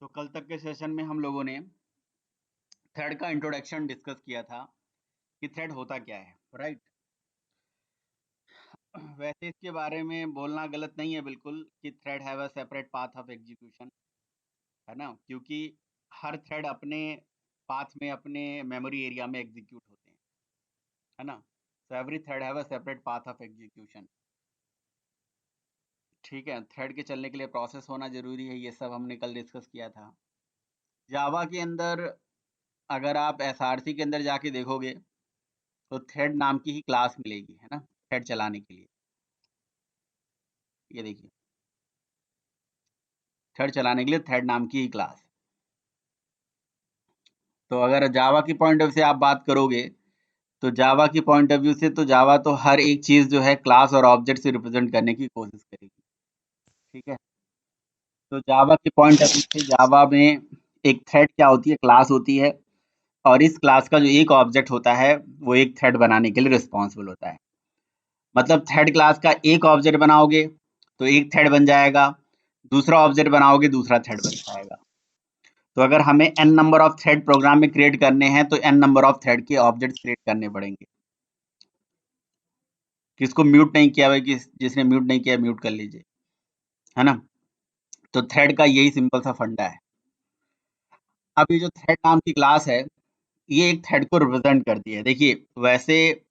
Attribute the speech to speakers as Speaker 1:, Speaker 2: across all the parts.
Speaker 1: तो कल तक के सेशन में हम लोगों ने थ्रेड का इंट्रोडक्शन डिस्कस किया था कि थ्रेड होता क्या है, राइट। वैसे इसके बारे में बोलना गलत नहीं है बिल्कुल कि thread have a separate path of execution, है ना, क्योंकि हर थ्रेड अपने पाथ में अपने मेमोरी एरिया में एग्जीक्यूट होते हैं, है ना। So every thread have a separate path of execution. ठीक है, थ्रेड के चलने के लिए प्रोसेस होना जरूरी है, ये सब हमने कल डिस्कस किया था। जावा के अंदर अगर आप एसआरसी के अंदर जाके देखोगे तो थ्रेड नाम की ही क्लास मिलेगी, है ना, थ्रेड चलाने के लिए। ये देखिए, थ्रेड चलाने के लिए थ्रेड नाम की ही क्लास। तो अगर जावा की पॉइंट ऑफ व्यू से आप बात करोगे तो जावा की पॉइंट ऑफ व्यू से तो जावा तो हर एक चीज जो है क्लास और ऑब्जेक्ट से रिप्रेजेंट करने की कोशिश करेगी। ठीक है, तो जावा की पॉइंट ऑफ व्यू से जावा में एक थ्रेड क्या होती है, क्लास होती है, और इस क्लास का जो एक ऑब्जेक्ट होता है वो एक थ्रेड बनाने के लिए रिस्पॉन्सिबल होता है। मतलब थ्रेड क्लास का एक ऑब्जेक्ट बनाओगे तो एक थ्रेड बन जाएगा, दूसरा ऑब्जेक्ट बनाओगे दूसरा थ्रेड बन जाएगा। तो अगर हमें n number of thread program में क्रिएट करने हैं तो n नंबर ऑफ थ्रेड के ऑब्जेक्ट्स क्रिएट करने पड़ेंगे। किसको म्यूट नहीं किया भाई, जिसने म्यूट नहीं किया म्यूट कर लीजिए, है ना। तो थ्रेड का यही सिंपल सा फंडा है। अब ये जो थ्रेड नाम की क्लास है ये एक थ्रेड को रिप्रेजेंट करती है। देखिए, वैसे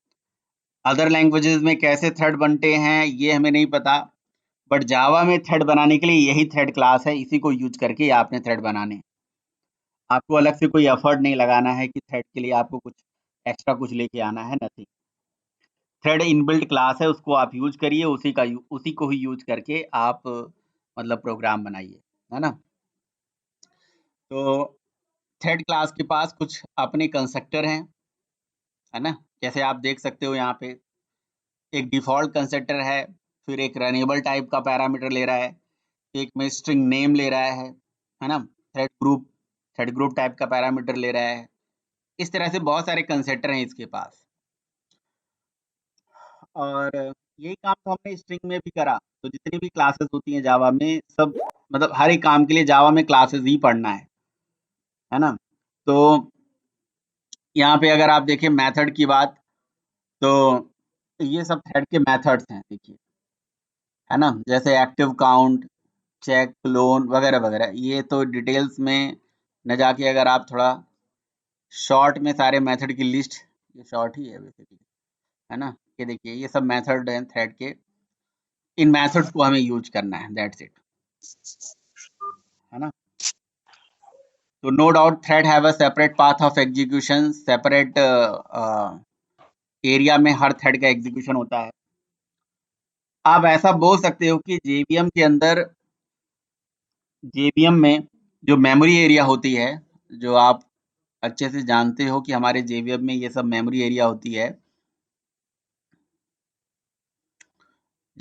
Speaker 1: अदर लैंग्वेजेस में कैसे थ्रेड बनते हैं ये हमें नहीं पता, बट जावा में थ्रेड बनाने के लिए यही थ्रेड क्लास है, इसी को यूज करके आपने थ्रेड बनाने हैं। आपको अलग से कोई एफर्ट नहीं लगाना है कि थ्रेड के लिए आपको कुछ एक्स्ट्रा कुछ लेके आना है, नथिंग। थ्रेड इनबिल्ट क्लास है, उसको आप यूज करिए, उसी को ही यूज करके आप मतलब प्रोग्राम बनाइए, है ना। तो थ्रेड क्लास के पास कुछ अपने कंस्ट्रक्टर हैं, है ना। जैसे आप देख सकते हो यहाँ पे एक डिफॉल्ट कंस्ट्रक्टर है, फिर एक रनेबल टाइप का पैरामीटर ले रहा है, एक में स्ट्रिंग नेम ले रहा है ना। थ्रेड ग्रुप टाइप का पैरामीटर ले रहा है। इस तरह से बहुत सारे कंस्ट्रक्टर हैं इसके पास, और यही काम तो हमने स्ट्रिंग में भी करा। तो जितनी भी क्लासेस होती हैं जावा में, सब मतलब हर एक काम के लिए जावा में क्लासेस ही पढ़ना है ना। तो यहाँ पे अगर आप देखें मेथड की बात, तो ये सब थ्रेड के मेथड्स हैं, देखिए, है ना। जैसे एक्टिव काउंट, चेक, क्लोन वगैरह वगैरह, ये तो डिटेल्स में न जाके अगर आप थोड़ा शॉर्ट में सारे मेथड की लिस्ट, ये शॉर्ट ही है बेसिकली, है ना। ये देखिए, ये सब मेथड हैं थ्रेड के, इन मेथड्स को हमें यूज करना है, दैट्स इट, है ना। तो no doubt thread have a separate path of execution, separate area में हर थ्रेड का एग्जीक्यूशन होता है। आप ऐसा बोल सकते हो कि जेवीएम में जो मेमोरी एरिया होती है, जो आप अच्छे से जानते हो कि हमारे जेवीएम में ये सब मेमोरी एरिया होती है।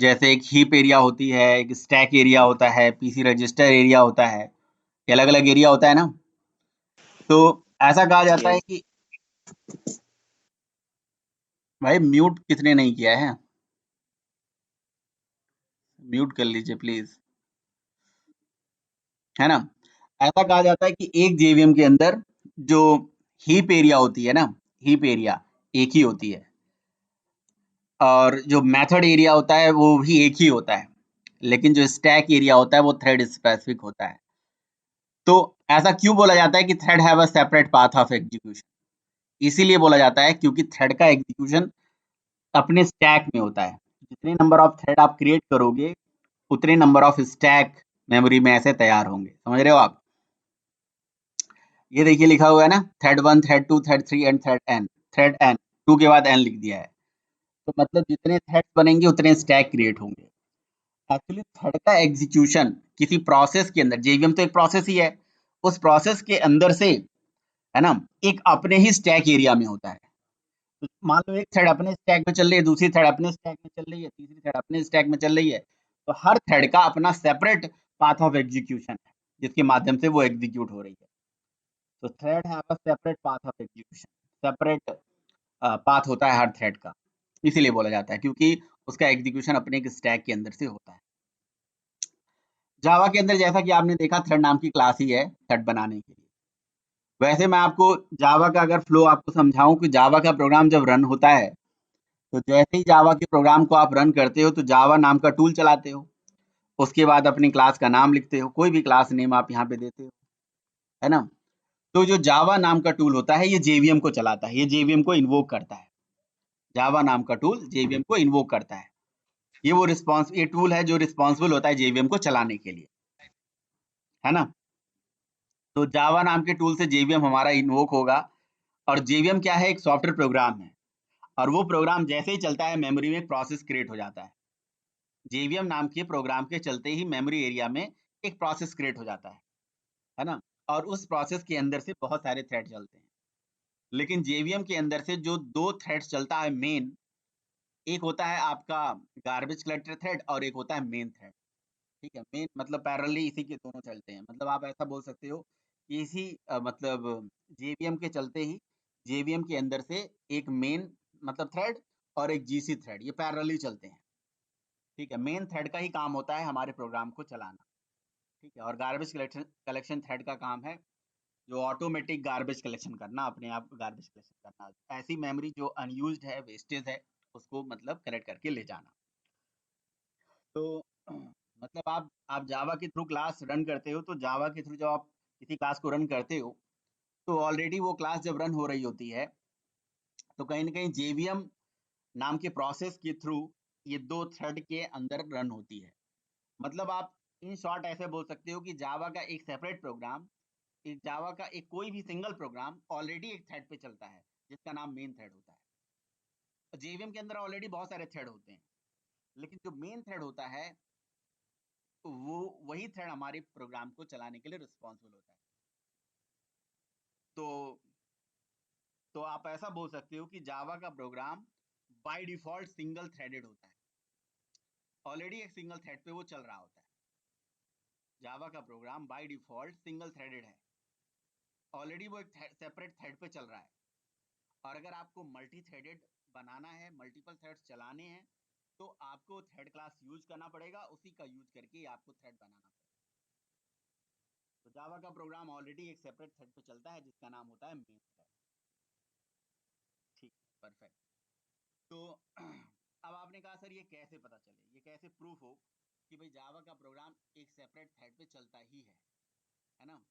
Speaker 1: जैसे एक हीप एरिया होती है, एक स्टैक एरिया होता है, पीसी रजिस्टर एरिया होता है, ये अलग अलग एरिया होता है ना। तो ऐसा कहा जाता है
Speaker 2: यस।
Speaker 1: कि भाई म्यूट किसने नहीं किया है, म्यूट कर लीजिए प्लीज, है ना। ऐसा कहा जाता है कि एक जेवीएम के अंदर जो हीप एरिया होती है ना, हीप एरिया एक ही होती है, और जो मेथड एरिया होता है वो भी एक ही होता है, लेकिन जो स्टैक एरिया होता है वो थ्रेड स्पेसिफिक होता है। तो ऐसा क्यों बोला जाता है कि thread have a separate path of execution? इसीलिए बोला जाता है क्योंकि थ्रेड का एग्जीक्यूशन अपने स्टैक में होता है। जितने नंबर ऑफ थ्रेड आप क्रिएट करोगे उतने नंबर ऑफ स्टैक मेमोरी में ऐसे तैयार होंगे, समझ रहे हो आप। ये देखिए लिखा हुआ है ना, thread 1, thread 2, thread 3 and thread n 2 के बाद एन लिख दिया है। तो मतलब जितने थ्रेड्स बनेंगे उतने स्टैक क्रिएट होंगे। एक्चुअली थ्रेड का एग्जीक्यूशन किसी प्रोसेस के अंदर, जेवीएम तो एक प्रोसेस ही है, उस प्रोसेस के अंदर से, है ना, एक अपने ही स्टैक एरिया में होता है। तो मान लो एक थ्रेड अपने स्टैक में चल रही है, दूसरी थ्रेड अपने स्टैक में चल रही है, तीसरी थ्रेड अपने स्टैक में चल रही है। तो हर थ्रेड का अपना सेपरेट पाथ ऑफ एग्जीक्यूशन है जिसके माध्यम से वो एग्जीक्यूट हो रही है। तो thread have a separate path of execution, separate path होता है हर थ्रेड का, इसीलिए बोला जाता है क्योंकि उसका एग्जीक्यूशन अपने एक स्टैक के अंदर से होता है। जावा के अंदर जैसा कि आपने देखा थ्रेड नाम की क्लास ही है थ्रेड बनाने के लिए। वैसे मैं आपको जावा का अगर फ्लो आपको समझाऊं कि जावा का प्रोग्राम जब रन होता है तो जैसे ही जावा के प्रोग्राम को आप रन करते हो तो जावा नाम का टूल चलाते हो, उसके बाद अपनी क्लास का नाम लिखते हो, कोई भी क्लास नेम आप यहाँ पे देते हो, है ना। तो जो जावा नाम का टूल होता है ये जेवीएम को चलाता है, ये जेवीएम को इन्वोक करता है। जावा नाम का टूल जेवीएम को इन्वोक करता है। ये टूल है जो रिस्पॉन्सिबल होता है जेवीएम को चलाने के लिए, है ना। तो जावा नाम के टूल से जेवीएम हमारा इन्वोक होगा। और जेवीएम क्या है, एक सॉफ्टवेयर प्रोग्राम है, और वो प्रोग्राम जैसे ही चलता है मेमोरी में एक प्रोसेस क्रिएट हो जाता है। जेवीएम नाम के प्रोग्राम के चलते ही मेमोरी एरिया में एक प्रोसेस क्रिएट हो जाता है ना। और उस प्रोसेस के अंदर से बहुत सारे थ्रेड चलते हैं। लेकिन जेवीएम के अंदर से जो दो थ्रेड्स चलता है मेन, एक होता है आपका गार्बेज कलेक्टर थ्रेड और एक होता है मेन थ्रेड। ठीक है, मेन मतलब पैरेलली इसी के दोनों चलते हैं। मतलब आप ऐसा बोल सकते हो कि इसी मतलब जेवीएम के चलते ही जेवीएम के अंदर से एक मेन मतलब थ्रेड और एक जीसी थ्रेड ये पैरेलली चलते हैं। ठीक है, मेन थ्रेड का ही काम होता है हमारे प्रोग्राम को चलाना। ठीक है, और गार्बेज कलेक्शन कलेक्शन थ्रेड का काम है जो ऑटोमेटिक गार्बेज कलेक्शन करना, अपने आप गार्बेज कलेक्शन करना, ऐसी मेमोरी जो अनयूज्ड है, वेस्टेज है, उसको मतलब कलेक्ट करके ले जाना। तो मतलब आप जावा के थ्रू क्लास रन करते हो, तो जावा के थ्रू जब आप किसी क्लास को रन करते हो तो ऑलरेडी वो क्लास जब रन हो रही होती है तो कहीं ना कहीं जेवीएम नाम के प्रोसेस के थ्रू ये दो थ्रेड के अंदर रन होती है। मतलब आप इन शॉर्ट ऐसे बोल सकते हो कि जावा का एक सेपरेट प्रोग्राम, एक जावा का एक कोई भी सिंगल प्रोग्राम ऑलरेडी एक थ्रेड पे चलता है जिसका नाम मेन थ्रेड होता है। जेवीएम के अंदर ऑलरेडी बहुत सारे थ्रेड होते हैं, लेकिन जो मेन थ्रेड होता है वो वही थ्रेड हमारे प्रोग्राम को चलाने के लिए रिस्पॉन्सिबल होता है। तो तो आप ऐसा बोल सकते हो कि जावा का program by default single threaded होता है, ऑलरेडी एक सिंगल थ्रेड पे वो चल रहा होता है। जावा का program by default single threaded है, ऑलरेडी वो एक सेपरेट थ्रेड पे चल रहा है। और अगर आपको मल्टी थ्रेडेड बनाना है, मल्टीपल थ्रेड्स चलाने हैं, तो आपको थ्रेड क्लास यूज करना पड़ेगा, उसी का यूज करके आपको थ्रेड बनाना पड़ेगा। तो जावा का प्रोग्राम ऑलरेडी एक सेपरेट थ्रेड पे चलता है जिसका नाम होता है मेन थ्रेड। ठीक, परफेक्ट। तो अब आपने कहा सर ये कैसे पता चले, ये कैसे प्रूफ हो कि भाई जावा का प्रोग्राम एक सेपरेट थ्रेड पे चलता ही है ना।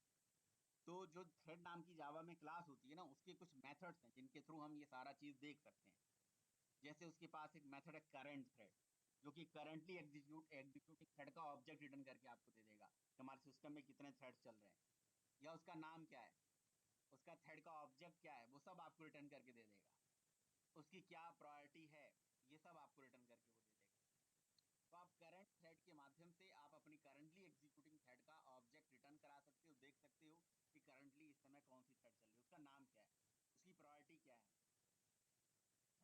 Speaker 1: तो जो थ्रेड नाम की जावा में क्लास होती है ना, उसके कुछ मेथड्स हैं जिनके थ्रू हम ये सारा चीज देख सकते हैं। जैसे उसके पास एक मेथड है करंट थ्रेड, जो कि करंटली एग्जीक्यूटिंग थ्रेड का ऑब्जेक्ट रिटर्न करके आपको दे देगा कि हमारे सिस्टम में कितने थ्रेड्स चल रहे हैं, या उसका नाम क्या है, उसका थ्रेड का ऑब्जेक्ट क्या है, वो सब आपको रिटर्न करके दे देगा। उसकी क्या प्रायोरिटी है, ये सब आपको रिटर्न करके वो दे देगा। तो आप करंट थ्रेड के माध्यम से आप अपनी करंटली एग्जीक्यूटिंग थ्रेड का ऑब्जेक्ट रिटर्न करा सकते हो, देख सकते हो कि करंटली इस समय कौन सी थ्रेड चल रही है, उसका नाम क्या है, उसकी प्रायोरिटी क्या है ना। तो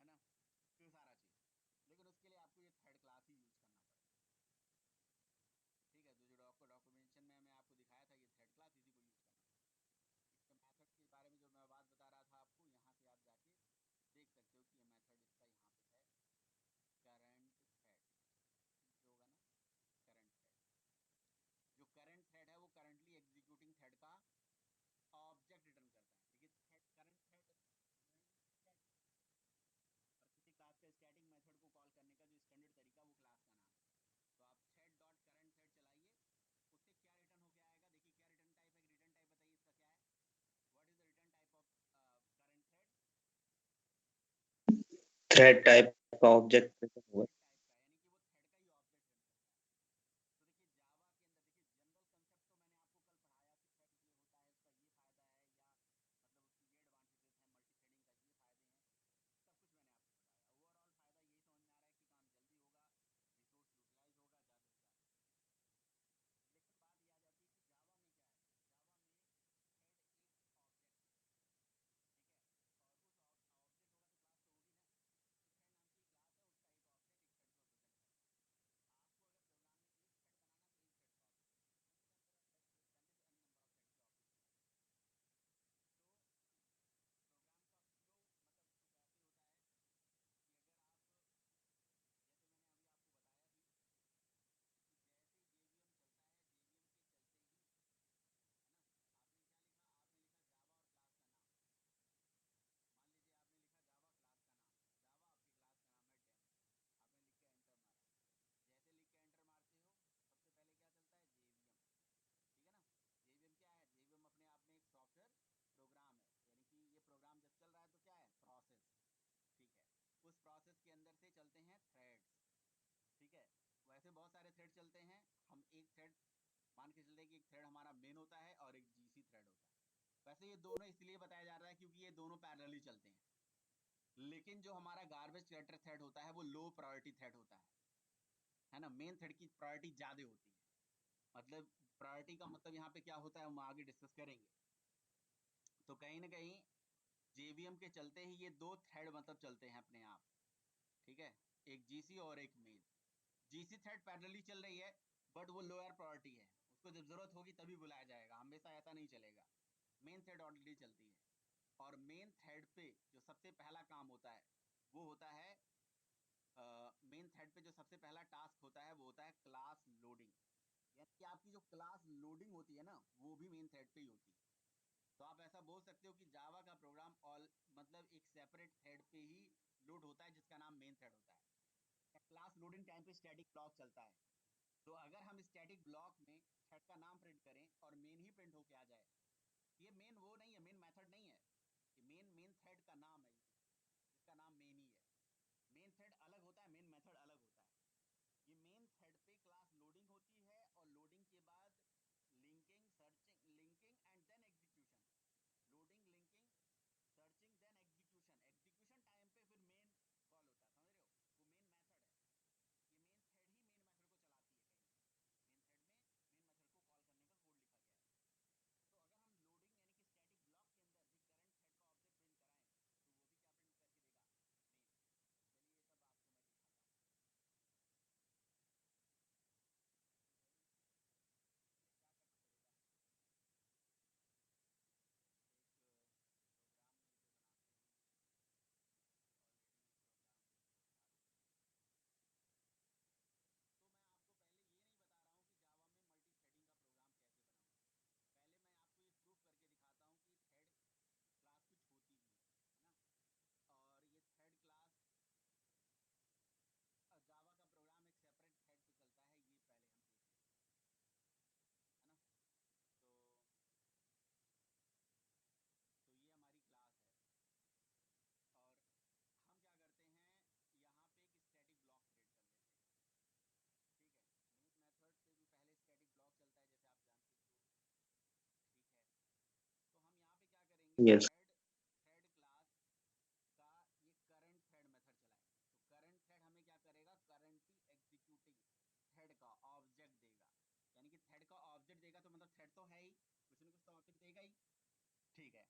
Speaker 1: ये सारा चीज, लेकिन उसके लिए आपको ये थ्रेड क्लास ही यूज करना पड़ेगा। ठीक है, तो जो डॉक्यूमेंटेशन में मैं आपको दिखाया था ये थ्रेड क्लास, इसी को यूज करना पड़ेगा। इसके मेथड्स के बारे में जो मैं बात बता रहा था आपको, यहाँ से आप जाके देख सकते हो कि ये मेथड इसका यहाँ पे है करंट थ्रेड, जो होगा ना करंट थ्रेड। जो करंट थ्रेड है वो करंटली एग्जीक्यूटिंग थ्रेड का ऑब्जेक्ट रिटर्न करता है। देखिए करंट थ्रेड और किसी क्लास के स्टैटिक मेथड को कॉल करने का जो स्टैंडर्ड तरीका, वो क्लास का नाम है। तो आप थ्रेड डॉट करंट थ्रेड चलाइए, उससे क्या रिटर्न होके आएगा, देखिए क्या रिटर्न टाइप है, रिटर्न टाइप बताइए इसका क्या है, what is the return type of current thread.
Speaker 2: Thread type का ऑब्जेक्ट हुआ।
Speaker 1: टाइप का, यानी कि वो थ्रेड का ही ऑब्जेक्ट रिटर्न करता है। तो देखिए जावा के अंदर देखिए जनरल कंसेप्ट तो मैंने आपको कल पढ़ाया कि थ्रेड ये होता है, उसका ये फायदा है, या मतलब उसकी ये एडवांटेजेस हैं, मल्टी थ्रेडिंग का ये फायदे हैं, सब कुछ मैंने आपको बताया। ओवरऑल फायदा यही समझ में आ रहा है कि काम जल्दी होगा, रिसोर्स यूटिलाइज होगा ज़्यादा से ज़्यादा। लेकिन बात ये आ जाती है कि जावा में क्या है, जावा में थ्रेड एक ऑब्जेक्ट है, ठीक है, और उस ऑब्जेक्ट होगा तो क्लास तो होगी ना। तो थ्रेड नाम की क्लास है, उसका एक ऑब्जेक्ट, एक प्रोसेस के अंदर से चलते हैं थ्रेड्स, ठीक है। वैसे बहुत सारे थ्रेड चलते हैं, हम एक थ्रेड मान के चलते हैं कि एक थ्रेड हमारा मेन होता है और एक जीसी थ्रेड होता है। वैसे ये दोनों इसलिए बताया जा रहा है क्योंकि ये दोनों पैरेलली चलते हैं, लेकिन जो हमारा गार्बेज कलेक्टर थ्रेड होता है वो लो प्रायोरिटी थ्रेड होता है ना। मेन थ्रेड की प्रायोरिटी ज्यादा होती है। मतलब प्रायोरिटी का मतलब यहाँ पे क्या होता है हम आगे डिस्कस करेंगे। तो कहीं ना कहीं जेवीएम के चलते ही ये दो थ्रेड मतलब चलते हैं अपने आप, ठीक है, एक जीसी और एक मेन। जीसी थ्रेड पैरेलली चल रही है बट वो लोअर प्रायोरिटी है, उसको जब जरूरत होगी तभी बुलाया जाएगा, हमेशा ऐसा नहीं चलेगा। मेन थ्रेड ऑलरेडी चलती है, और मेन थ्रेड पे जो सबसे पहला काम होता है वो होता है मेन थ्रेड पे जो सबसे पहला टास्क होता है वो होता है क्लास लोडिंग। यानी कि आपकी जो क्लास लोडिंग होती है ना वो भी मेन थ्रेड पे ही होती है। तो आप ऐसा बोल सकते हो कि जावा का प्रोग्राम ऑल मतलब एक सेपरेट थ्रेड पे ही लोड होता है जिसका नाम मेन थ्रेड होता है। क्लास लोडिंग टाइम पे स्टैटिक ब्लॉक चलता है। तो अगर हम स्टैटिक ब्लॉक में थ्रेड का नाम प्रिंट करें और मेन ही प्रिंट होके आ जाए, ये मेन वो नहीं है, मेन मेथड नहीं है, ये मेन थ्रेड का नाम है, जिसका नाम मेन ही है। मेन थ्रेड अलग होता है, मेन मेथड अलग होता है। ये मेन थ्रेड पे क्लास लोडिंग होती है और लोडिंग के बाद linking, searching, linking and then execution. Loading, linking, searching then execution. Execution time पे फिर मेन कॉल होता है, समझ रहे हो, वो मेन मेथड है। ये मेन थ्रेड ही मेन मेथड को चलाती है। कहीं मेन थ्रेड में मेन मेथड को कॉल करने का कोड लिखा गया है। तो अगर हम लोडिंग यानी कि स्टैटिक ब्लॉक के अंदर भी करंट थ्रेड का ऑब्जेक्ट प्रिंट कराएं तो वो भी क्या प्रिंट करके देगा, मेन। चलिए ये सब आपको मैं दिखाता हूँ। क्या करना पड़ेगा, एक प्रोग्राम में इसे बनाते हैं, ऑलरेडी प्रोग्राम बना रखा है। तो मैं आपको पहले ये नहीं बता रहा हूँ कि जावा में मल्टी थ्रेडिंग का प्रोग्राम कैसे बनाऊँ। पहले मैं आपको ये प्रूफ करके दिखाता हूँ कि थ्रेड क्लास कुछ होती भी है ना। और ये थ्रेड क्लास जावा का प्रोग्राम एक सेपरेट थ्रेड पे चलता है, ये पहले हम देख लेते हैं, है ना। तो ये हमारी क्लास है, और हम क्या करते हैं यहाँ पे एक स्टैटिक ब्लॉक क्रिएट कर लेते हैं, ठीक है। मेन मेथड से भी पहले स्टैटिक ब्लॉक चलता है जैसे आप जानते ही हो, ठीक है। तो हम यहाँ पे क्या करेंगे,
Speaker 2: Yes.
Speaker 1: थ्रेड थ्रेड क्लास का ये करंट थ्रेड मेथड चलाएंगे। तो करंट थ्रेड हमें क्या करेगा, करंटली एग्जीक्यूटिंग थ्रेड का ऑब्जेक्ट देगा। यानी कि थ्रेड का ऑब्जेक्ट देगा तो मतलब थ्रेड तो है ही, कुछ ना कुछ तो ऑब्जेक्ट देगा ही, ठीक है।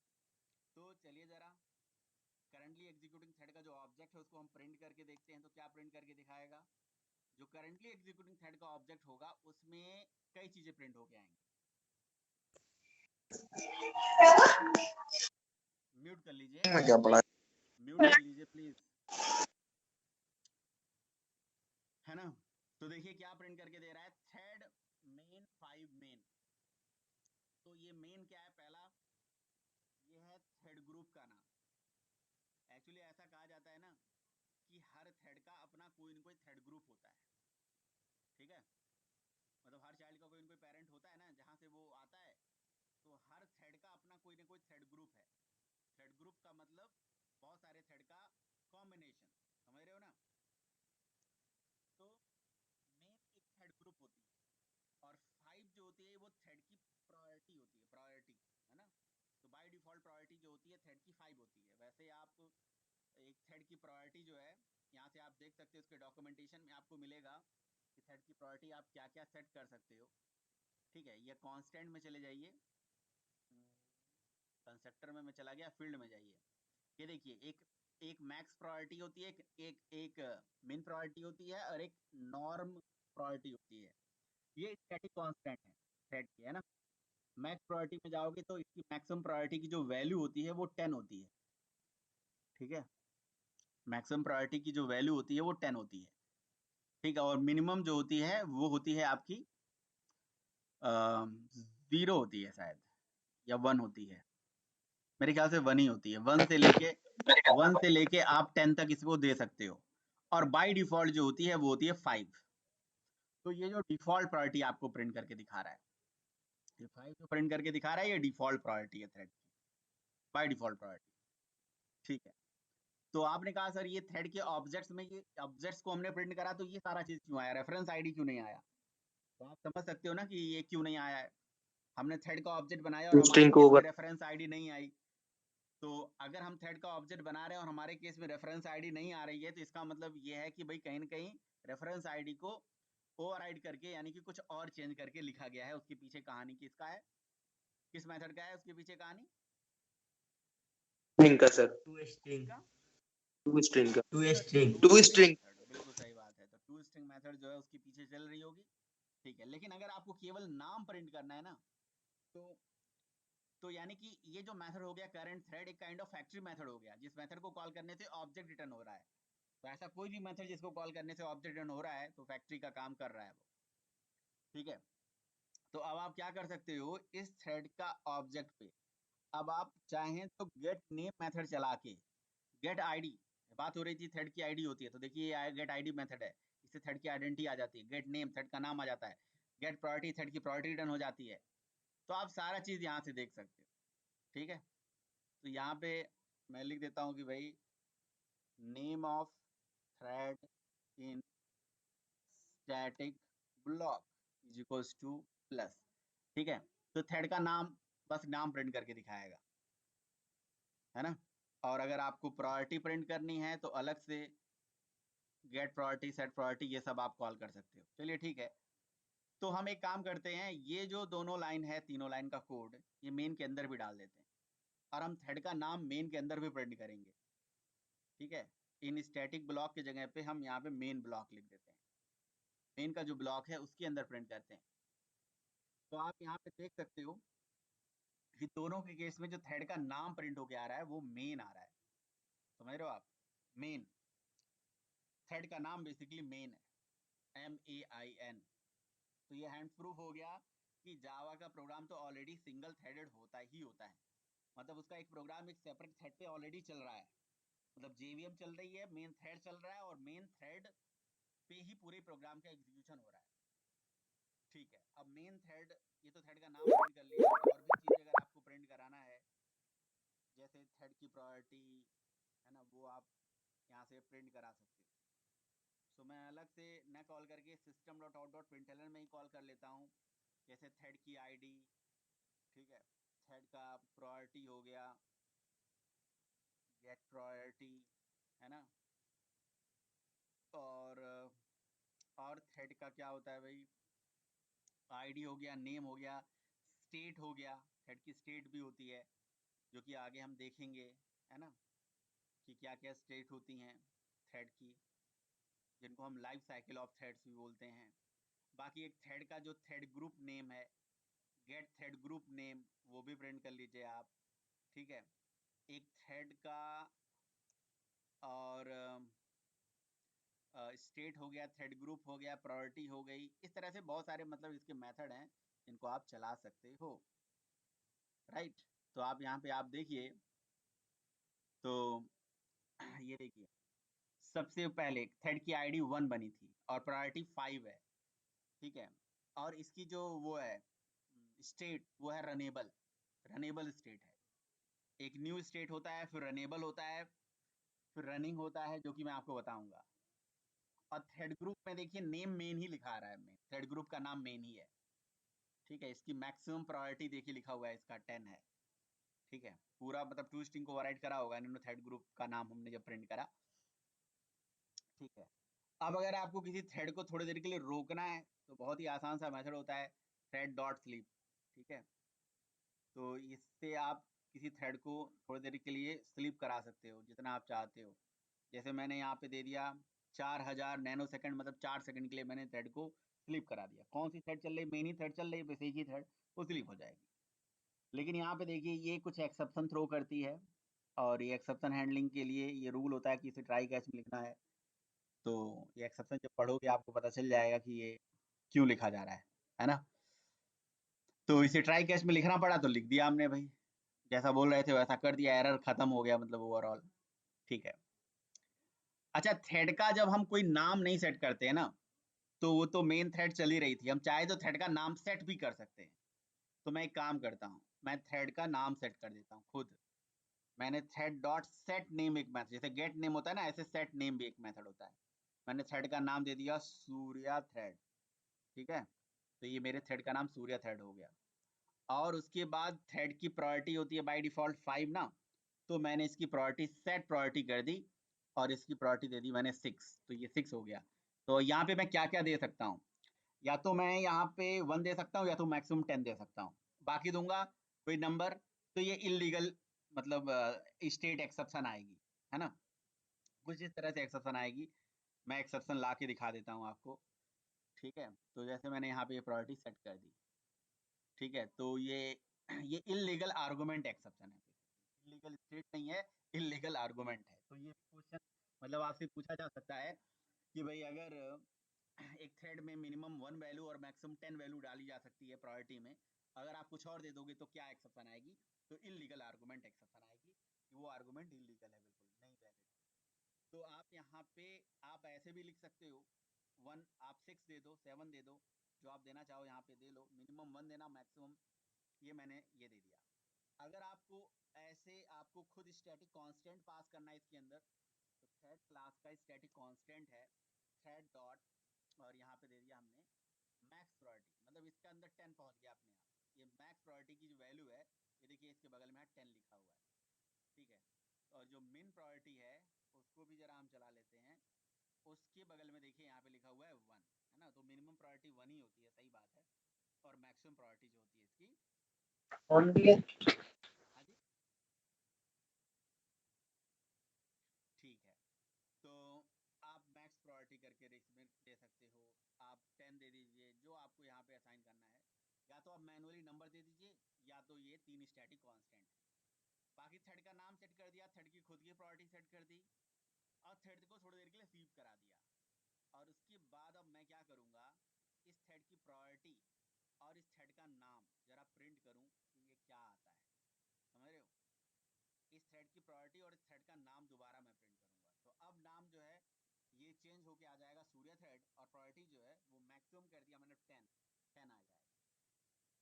Speaker 1: तो चलिए जरा करंटली एग्जीक्यूटिंग थ्रेड का जो ऑब्जेक्ट है उसको हम प्रिंट करके देखते हैं। तो क्या प्रिंट करके दिखाएगा, जो करंटली एग्जीक्यूटिंग थ्रेड का ऑब्जेक्ट होगा उसमें कई चीजें प्रिंट होके आएंगी। म्यूट कर लीजिए,
Speaker 2: में क्या पढ़ा
Speaker 1: म्यूट कर लीजिए प्लीज, है ना। तो देखिए क्या प्रिंट करके दे रहा है, थ्रेड मेन 5 मेन। तो ये मेन क्या है, पहला ये है थ्रेड ग्रुप का नाम। एक्चुअली ऐसा कहा जाता है ना कि हर थ्रेड का अपना कोई ना कोई थ्रेड ग्रुप होता है, ठीक है। मतलब हर चाइल्ड का कोई ना कोई पेरेंट होता है ना जहाँ से वो आता है। तो हर थ्रेड का अपना कोई ना कोई थ्रेड ग्रुप है। थ्रेड ग्रुप का मतलब बहुत सारे थ्रेड का कॉम्बिनेशन, समझ रहे हो ना। तो मेन एक थ्रेड ग्रुप होती है, और 5 जो होती है वो थ्रेड की प्रायोरिटी होती है, प्रायोरिटी, है ना। तो बाय डिफॉल्ट प्रायोरिटी जो होती है थ्रेड की 5 होती है। वैसे आप एक थ्रेड की प्रायोरिटी जो है यहाँ से आप देख सकते हो, उसके डॉक्यूमेंटेशन में आपको मिलेगा कि थ्रेड की प्रायोरिटी आप क्या क्या सेट कर सकते हो, ठीक है। ये कांस्टेंट में चले जाइए, कंस्ट्रक्टर में मैं चला गया, फील्ड में जाइए। ये देखिए एक एक मैक्स प्रायोरिटी होती है, एक मिन प्रायोरिटी होती है, और एक नॉर्म प्रायोरिटी होती है। ये स्टैटिक कांस्टेंट है थ्रेड की, है ना। मैक्स प्रायोरिटी में जाओगे तो इसकी मैक्सिमम प्रायोरिटी की जो वैल्यू होती है वो 10 होती है, ठीक है। मैक्सिमम प्रायोरिटी की जो वैल्यू होती है वो 10 होती है, ठीक है। और मिनिमम जो होती है वो होती है आपकी 0 होती है शायद, या 1 होती है, मेरे ख्याल से 1 ही होती है। 1 से लेके आप 10 तक इसको दे सकते हो। और बाय डिफॉल्ट जो होती है वो होती है 5। तो ये जो डिफॉल्ट प्रायोरिटी आपको प्रिंट करके दिखा रहा है, ये 5 जो प्रिंट करके दिखा रहा है ये डिफॉल्ट प्रायोरिटी है थ्रेड की, बाय डिफॉल्ट प्रायोरिटी, ठीक है। तो आपने कहा सर ये थ्रेड के ऑब्जेक्ट्स में, ये ऑब्जेक्ट्स को हमने प्रिंट करा तो ये सारा चीज क्यों आया, रेफरेंस आईडी क्यों नहीं आया? तो आप समझ सकते हो ना कि ये क्यों नहीं आया है। हमने थ्रेड का ऑब्जेक्ट बनाया और हमारे
Speaker 2: स्ट्रिंग को
Speaker 1: केस में
Speaker 2: ओवर
Speaker 1: रेफरेंस आईडी नहीं आई। तो अगर हम थ्रेड का ऑब्जेक्ट बना रहे हैं और हमारे केस में रेफरेंस आईडी नहीं आ रही है, तो इसका मतलब ये है कि भाई कहीं ना कहीं रेफरेंस आईडी को ओवरराइड करके, यानी कि कुछ और चेंज करके लिखा गया है। उसके पीछे कहानी किसका है, किस मेथड का है उसके पीछे कहानी?
Speaker 2: स्ट्रिंग का सर,
Speaker 3: टू स्ट्रिंग
Speaker 1: का
Speaker 2: टू स्ट्रिंग का,
Speaker 3: to string
Speaker 2: to string.
Speaker 1: Method, बिल्कुल सही बात है। तो टू स्ट्रिंग मेथड जो है उसके पीछे चल रही होगी, ठीक है। लेकिन अगर आपको केवल नाम प्रिंट करना है ना, तो यानी कि ये जो मेथड हो गया करंट थ्रेड, एक काइंड ऑफ फैक्ट्री मेथड हो गया, जिस मेथड को कॉल करने से ऑब्जेक्ट रिटर्न हो रहा है। तो ऐसा कोई भी मेथड जिसको कॉल करने से ऑब्जेक्ट रिटर्न हो रहा है, तो फैक्ट्री का काम कर रहा है वो, ठीक है। तो अब आप क्या कर सकते हो, इस थ्रेड का ऑब्जेक्ट पे अब आप चाहें तो गेट नेम मेथड चला के, गेट आईडी, बात हो रही थी थ्रेड की आईडी होती है, तो देखिए ये गेट आईडी मेथड है, इससे थ्रेड की आइडेंटिटी आ जाती है। गेट नेम, थ्रेड का नाम आ जाता है। गेट प्रायोरिटी, थ्रेड की प्रायोरिटी रिटर्न हो जाती है। तो आप सारा चीज यहाँ से देख सकते हो, ठीक है। तो यहाँ पे मैं लिख देता हूँ कि भाई name of thread in static block is equals two plus, ठीक है। तो थ्रेड का नाम, बस नाम प्रिंट करके दिखाएगा, है ना। और अगर आपको प्रायोरिटी प्रिंट करनी है तो अलग से गेट प्रायोरिटी, सेट प्रायोरिटी, ये सब आप कॉल कर सकते हो। चलिए ठीक है। तो हम एक काम करते हैं, ये जो दोनों लाइन है, तीनों लाइन का कोड, ये मेन के अंदर भी डाल देते हैं, और हम थ्रेड का नाम मेन के अंदर भी प्रिंट करेंगे, ठीक है। इन स्टैटिक ब्लॉक की जगह पे हम यहाँ पे मेन ब्लॉक लिख देते हैं, मेन का जो ब्लॉक है उसके अंदर प्रिंट करते हैं। तो आप यहाँ पे देख सकते हो कि दोनों के केस में जो थ्रेड का नाम प्रिंट होके आ रहा है वो मेन आ रहा है, समझ रहे हो आप? मेन, थ्रेड का नाम बेसिकली मेन है, MAIN। तो ये हैंड प्रूफ हो गया कि जावा का प्रोग्राम तो ऑलरेडी सिंगल थ्रेडेड होता ही होता है। मतलब उसका एक प्रोग्राम एक सेपरेट थ्रेड पे ऑलरेडी चल रहा है, मतलब JVM चल रही है, मेन थ्रेड चल रहा है, और मेन थ्रेड पे ही पूरे प्रोग्राम का एग्जीक्यूशन हो रहा है, ठीक है। अब मेन थ्रेड, ये तो थ्रेड का नाम प्रिंट कर लिया, और भी चीजें अगर आपको प्रिंट कराना है, जैसे थ्रेड की प्रायोरिटी, है ना, वो आप यहाँ से प्रिंट करा सकते हो। सो मैं अलग से न कॉल करके system.out.println में ही कॉल कर लेता हूँ, जैसे थ्रेड की आईडी, ठीक है, थ्रेड का प्रायोरिटी हो गया, गेट प्रायोरिटी, है ना। और थ्रेड का क्या होता है भाई, आईडी हो गया, नेम हो गया, स्टेट हो गया, थ्रेड की स्टेट भी होती है, जो कि आगे हम देखेंगे, है ना, कि क्या क्या स्टेट होती हैं थ्रेड की, जिनको हम लाइफ साइकिल ऑफ थ्रेड्स भी बोलते हैं। बाकी एक थ्रेड का जो थ्रेड ग्रुप नेम है, गेट थ्रेड ग्रुप नेम, वो भी प्रिंट कर लीजिए आप, ठीक है। एक थ्रेड का, और स्टेट हो गया, थ्रेड ग्रुप हो गया, प्रायोरिटी हो गई, इस तरह से बहुत सारे मतलब इसके मेथड हैं जिनको आप चला सकते हो, राइट। तो आप यहाँ पे आप देखिए, तो ये देखिए, सबसे पहले थ्रेड की आईडी 1 बनी थी और प्रायोरिटी 5 है, ठीक है। और इसकी जो वो है स्टेट, वो है रनेबल, रनेबल स्टेट है। एक न्यू स्टेट होता है, फिर रनेबल होता है, फिर रनिंग होता है, जो कि मैं आपको बताऊंगा। और थ्रेड ग्रुप में देखिए नेम मेन ही लिखा आ रहा है, मेन थ्रेड ग्रुप का नाम मेन ही है, ठीक है। इसकी मैक्सिमम प्रायोरिटी देखिए लिखा हुआ है, इसका 10 है, ठीक है। पूरा मतलब टू स्ट्रिंग को ओवरराइड करा होगा इन्होंने, थ्रेड ग्रुप का नाम हमने जब प्रिंट करा, ठीक है। अब अगर आपको किसी थ्रेड को थोड़ी देर के लिए रोकना है, तो बहुत ही आसान सा मेथड होता है, थ्रेड डॉट स्लीप, ठीक है। तो इससे आप किसी थ्रेड को थोड़ी देर के लिए स्लीप करा सकते हो, जितना आप चाहते हो। जैसे मैंने यहाँ पे दे दिया 4000 नैनो सेकंड, मतलब 4 सेकंड के लिए मैंने थ्रेड को स्लीप करा दिया। कौन सी थ्रेड चल रही, मेन ही थ्रेड चल रही है, बस एक ही थ्रेड, वो स्लीप हो जाएगी। लेकिन यहाँ पे देखिए ये कुछ एक्सेप्शन थ्रो करती है, और ये एक्सेप्शन हैंडलिंग के लिए ये रूल होता है कि इसे ट्राई कैच में लिखना है। तो ये एक्सेप्शन जब पढ़ोगे आपको पता चल जाएगा कि ये क्यों लिखा जा रहा है ना। तो इसे ट्राई कैच में लिखना पड़ा तो लिख दिया हमने भाई, जैसा बोल रहे थे वैसा कर दिया, एरर खत्म हो गया मतलब ओवरऑल, ठीक है। अच्छा, थ्रेड का जब हम कोई नाम नहीं सेट करते हैं ना, तो वो तो मेन थ्रेड चल ही रही थी, हम चाहे तो थ्रेड का नाम सेट भी कर सकते हैं। तो मैं एक काम करता हूँ, मैं थ्रेड का नाम सेट कर देता हूँ खुद, मैंने थ्रेड डॉट सेट नेम एक मेथड, जैसे गेट नेम होता है ना, ऐसे सेट नेम भी एक मेथड होता है। मैंने थ्रेड का नाम दे दिया सूर्या थ्रेड, ठीक है, तो ये मेरे थ्रेड का नाम सूर्या थ्रेड हो गया। और उसके बाद थ्रेड की प्रायोरिटी होती है बाय डिफॉल्ट 5 ना, तो मैंने इसकी प्रायोरिटी सेट प्रायोरिटी कर दी और इसकी प्रायोरिटी दे दी मैंने 6, तो ये 6 हो गया। तो यहाँ पे मैं क्या क्या दे सकता हूँ, या तो मैं यहाँ पे 1 दे सकता हूँ या तो मैक्सिमम 10 दे सकता हूँ, बाकी दूंगा कोई नंबर तो ये इलीगल, मतलब स्टेट एक्सेप्शन आएगी, है ना, कुछ इस तरह से एक्सेप्शन आएगी। मैं एक्सेप्शन ला के दिखा देता हूँ आपको, ठीक है। तो जैसे मैंने यहाँ पे ये प्रायोरिटी सेट कर दी, ठीक है, तो ये इलीगल आर्गुमेंट एक्सेप्शन है, इलीगल स्टेट नहीं है, इलीगल आर्गुमेंट है। तो ये क्वेश्चन मतलब आपसे पूछा जा सकता है कि भाई अगर एक थ्रेड में मिनिमम 1 वैल्यू और मैक्सिमम 10 वैल्यू डाली जा सकती है प्रायोरिटी में, अगर आप कुछ और दे दोगे तो क्या एक्सेप्शन आएगी, तो इलीगल आर्गुमेंट एक्सेप्शन आएगी कि वो आर्गुमेंट इलीगल है, बिल्कुल नहीं वैलिड। तो आप यहाँ पे आप ऐसे भी लिख सकते हो, 1 आप 6 दे दो, 7 दे दो, जो आप देना चाहो यहाँ पे दे लो, मिनिमम 1 देना, मैक्सिमम ये मैंने ये दे दिया। अगर आपको ऐसे आपको खुद स्टैटिक कांस्टेंट पास करना है इसके अंदर, तो थ्रेड क्लास का स्टैटिक कांस्टेंट है थ्रेड डॉट, और यहाँ पे दे दिया हमने मैक्स प्रायोरिटी, मतलब इसके अंदर 10 पहुंच गया अपने आप। ये मैक्स प्रायोरिटी की जो वैल्यू है, ये देखिए इसके बगल में 10 लिखा हुआ है, ठीक है। और जो मिन प्रायोरिटी है उसको भी जरा हम चला लेते हैं, उसके बगल में देखिए यहाँ पे लिखा हुआ है 1, है ना, तो मिनिमम प्रायोरिटी 1 ही होती है, सही बात है। और मैक्सिमम प्रायोरिटी जो होती है इसकी, हाँ जी, ठीक है। तो आप मैक्स प्रायोरिटी करके इसमें दे सकते हो, आप 10 दे दीजिए, जो आपको यहाँ पे असाइन करना है, या तो आप मैनुअली नंबर दे दीजिए, या तो ये 3 स्टैटिक कांस्टेंट है। बाकी थ्रेड का नाम सेट कर दिया, थ्रेड की खुद की प्रायोरिटी सेट कर दी, और थ्रेड को थोड़ी देर के लिए स्वीप करा दिया। और उसके बाद अब मैं क्या करूँगा, इस थ्रेड की प्रायोरिटी और इस थ्रेड का नाम जरा प्रिंट करूँ कि ये क्या आता है, समझ रहे हो। इस थ्रेड की प्रायोरिटी और इस थ्रेड का नाम दोबारा मैं प्रिंट करूंगा, तो अब नाम जो है ये चेंज होके आ जाएगा सूर्य थ्रेड, और प्रायोरिटी जो है वो मैक्सिमम कर दिया मैंने 10, 10 आ जाएगा,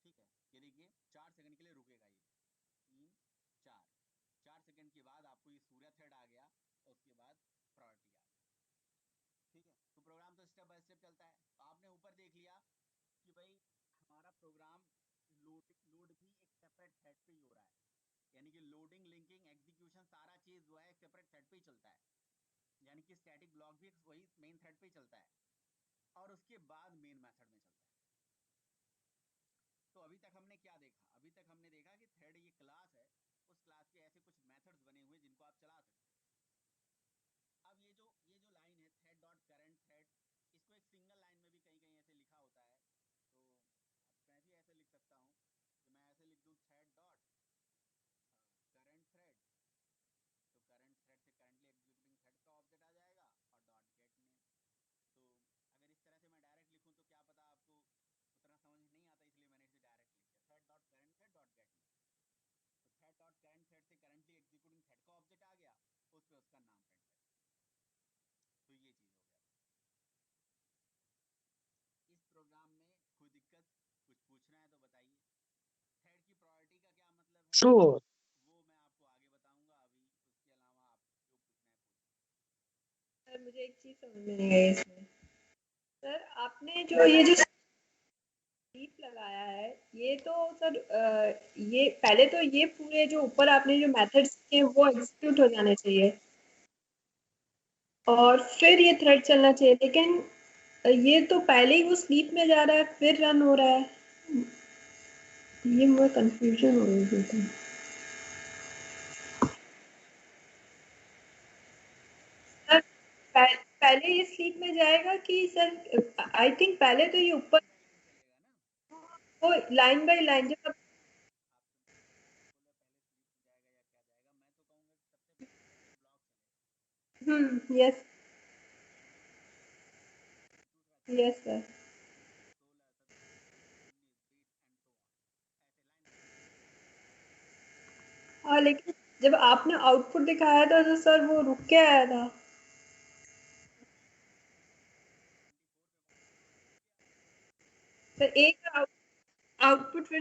Speaker 1: ठीक है। ये देखिए 4 सेकंड के लिए रुकेगा, ये 3 4 4 सेकंड के बाद आपको ये सूर्य थ्रेड आ गया, और उसके बाद प्रायोरिटी आ गई, ठीक है। तो प्रोग्राम तो स्टेप बाय स्टेप चलता है। तो आपने ऊपर देख लिया कि भाई हमारा प्रोग्राम लोड भी एक सेपरेट थ्रेड पे ही हो रहा है, यानी कि लोडिंग लिंकिंग एग्जीक्यूशन सारा चीज जो है एक सेपरेट थ्रेड पे ही चलता है, यानी कि स्टैटिक ब्लॉक भी वही मेन थ्रेड पे ही चलता है, और उसके बाद मेन मेथड में चलता है। तो अभी तक हमने क्या देखा, अभी तक हमने देखा कि थ्रेड ये क्लास है, उस क्लास के ऐसे कुछ मेथड्स बने हुए जिनको आप चला सकते हो। अब ये जो लाइन है थ्रेड डॉट करंट थ्रेड, इसको एक सिंगल लाइन में भी कहीं कहीं ऐसे लिखा होता है, तो अब मैं भी ऐसे लिख सकता हूँ कि मैं ऐसे लिख दूँ थ्रेड डॉट करंट थ्रेड, तो करंट थ्रेड से करंटली एग्जीक्यूटिंग थ्रेड का ऑब्जेक्ट आ जाएगा, और डॉट गेट नेम। तो अगर इस तरह से मैं डायरेक्ट लिखूं तो क्या पता आपको उतना समझ नहीं आता, इसलिए मैंने इसे डायरेक्ट लिख दिया thread dot current thread dot get name. तो थ्रेड डॉट करंट थ्रेड से करंटली एग्जीक्यूटिंग थ्रेड का ऑब्जेक्ट आ गया, उस पर उसका नाम प्रिंट कर दिया। तो ये चीज हो गया। इस प्रोग्राम में कोई दिक्कत, कुछ पूछना है तो बताइए। थ्रेड की प्रायोरिटी का क्या मतलब है
Speaker 3: Sure.
Speaker 1: वो मैं आपको आगे बताऊंगा, अभी उसके अलावा आप जो पूछना है पूछिए।
Speaker 4: सर मुझे एक चीज समझ में नहीं आई इसमें। सर आपने जो ये जो स्लीप लगाया है, ये तो सर ये पहले तो ये पूरे जो ऊपर आपने जो मेथड्स किए वो एग्जीक्यूट हो जाने चाहिए, और फिर ये थ्रेड चलना चाहिए, लेकिन ये तो पहले ही वो स्लीप में जा रहा है फिर रन हो रहा है। ये मुझे कंफ्यूजन हो रही थी। सर पहले ये स्लीप में जाएगा कि सर आई थिंक पहले तो ये ऊपर
Speaker 1: लाइन बाय लाइन चलेगा ना,
Speaker 4: वो लाइन बाय लाइन जब
Speaker 1: आप तो बोला पहले स्लीप में जाएगा या क्या जाएगा, मैं तो कहूँगा कि सबसे पहले स्टैटिक ब्लॉक चलेगा,
Speaker 4: यस
Speaker 1: कैंडी दूसरा
Speaker 4: यस
Speaker 1: चलेगा,
Speaker 4: सर।
Speaker 1: 16 17 18 19 20 एंड सो ऑन, ऐसे लाइन बाय लाइन चलेगा।
Speaker 4: हाँ लेकिन जब आपने आउटपुट दिखाया था तो सर वो रुक के आया था।
Speaker 1: नहीं 24 पे बंद हुआ और रुक गया,
Speaker 4: सर एक आउटपुट फिर
Speaker 1: 24 26 26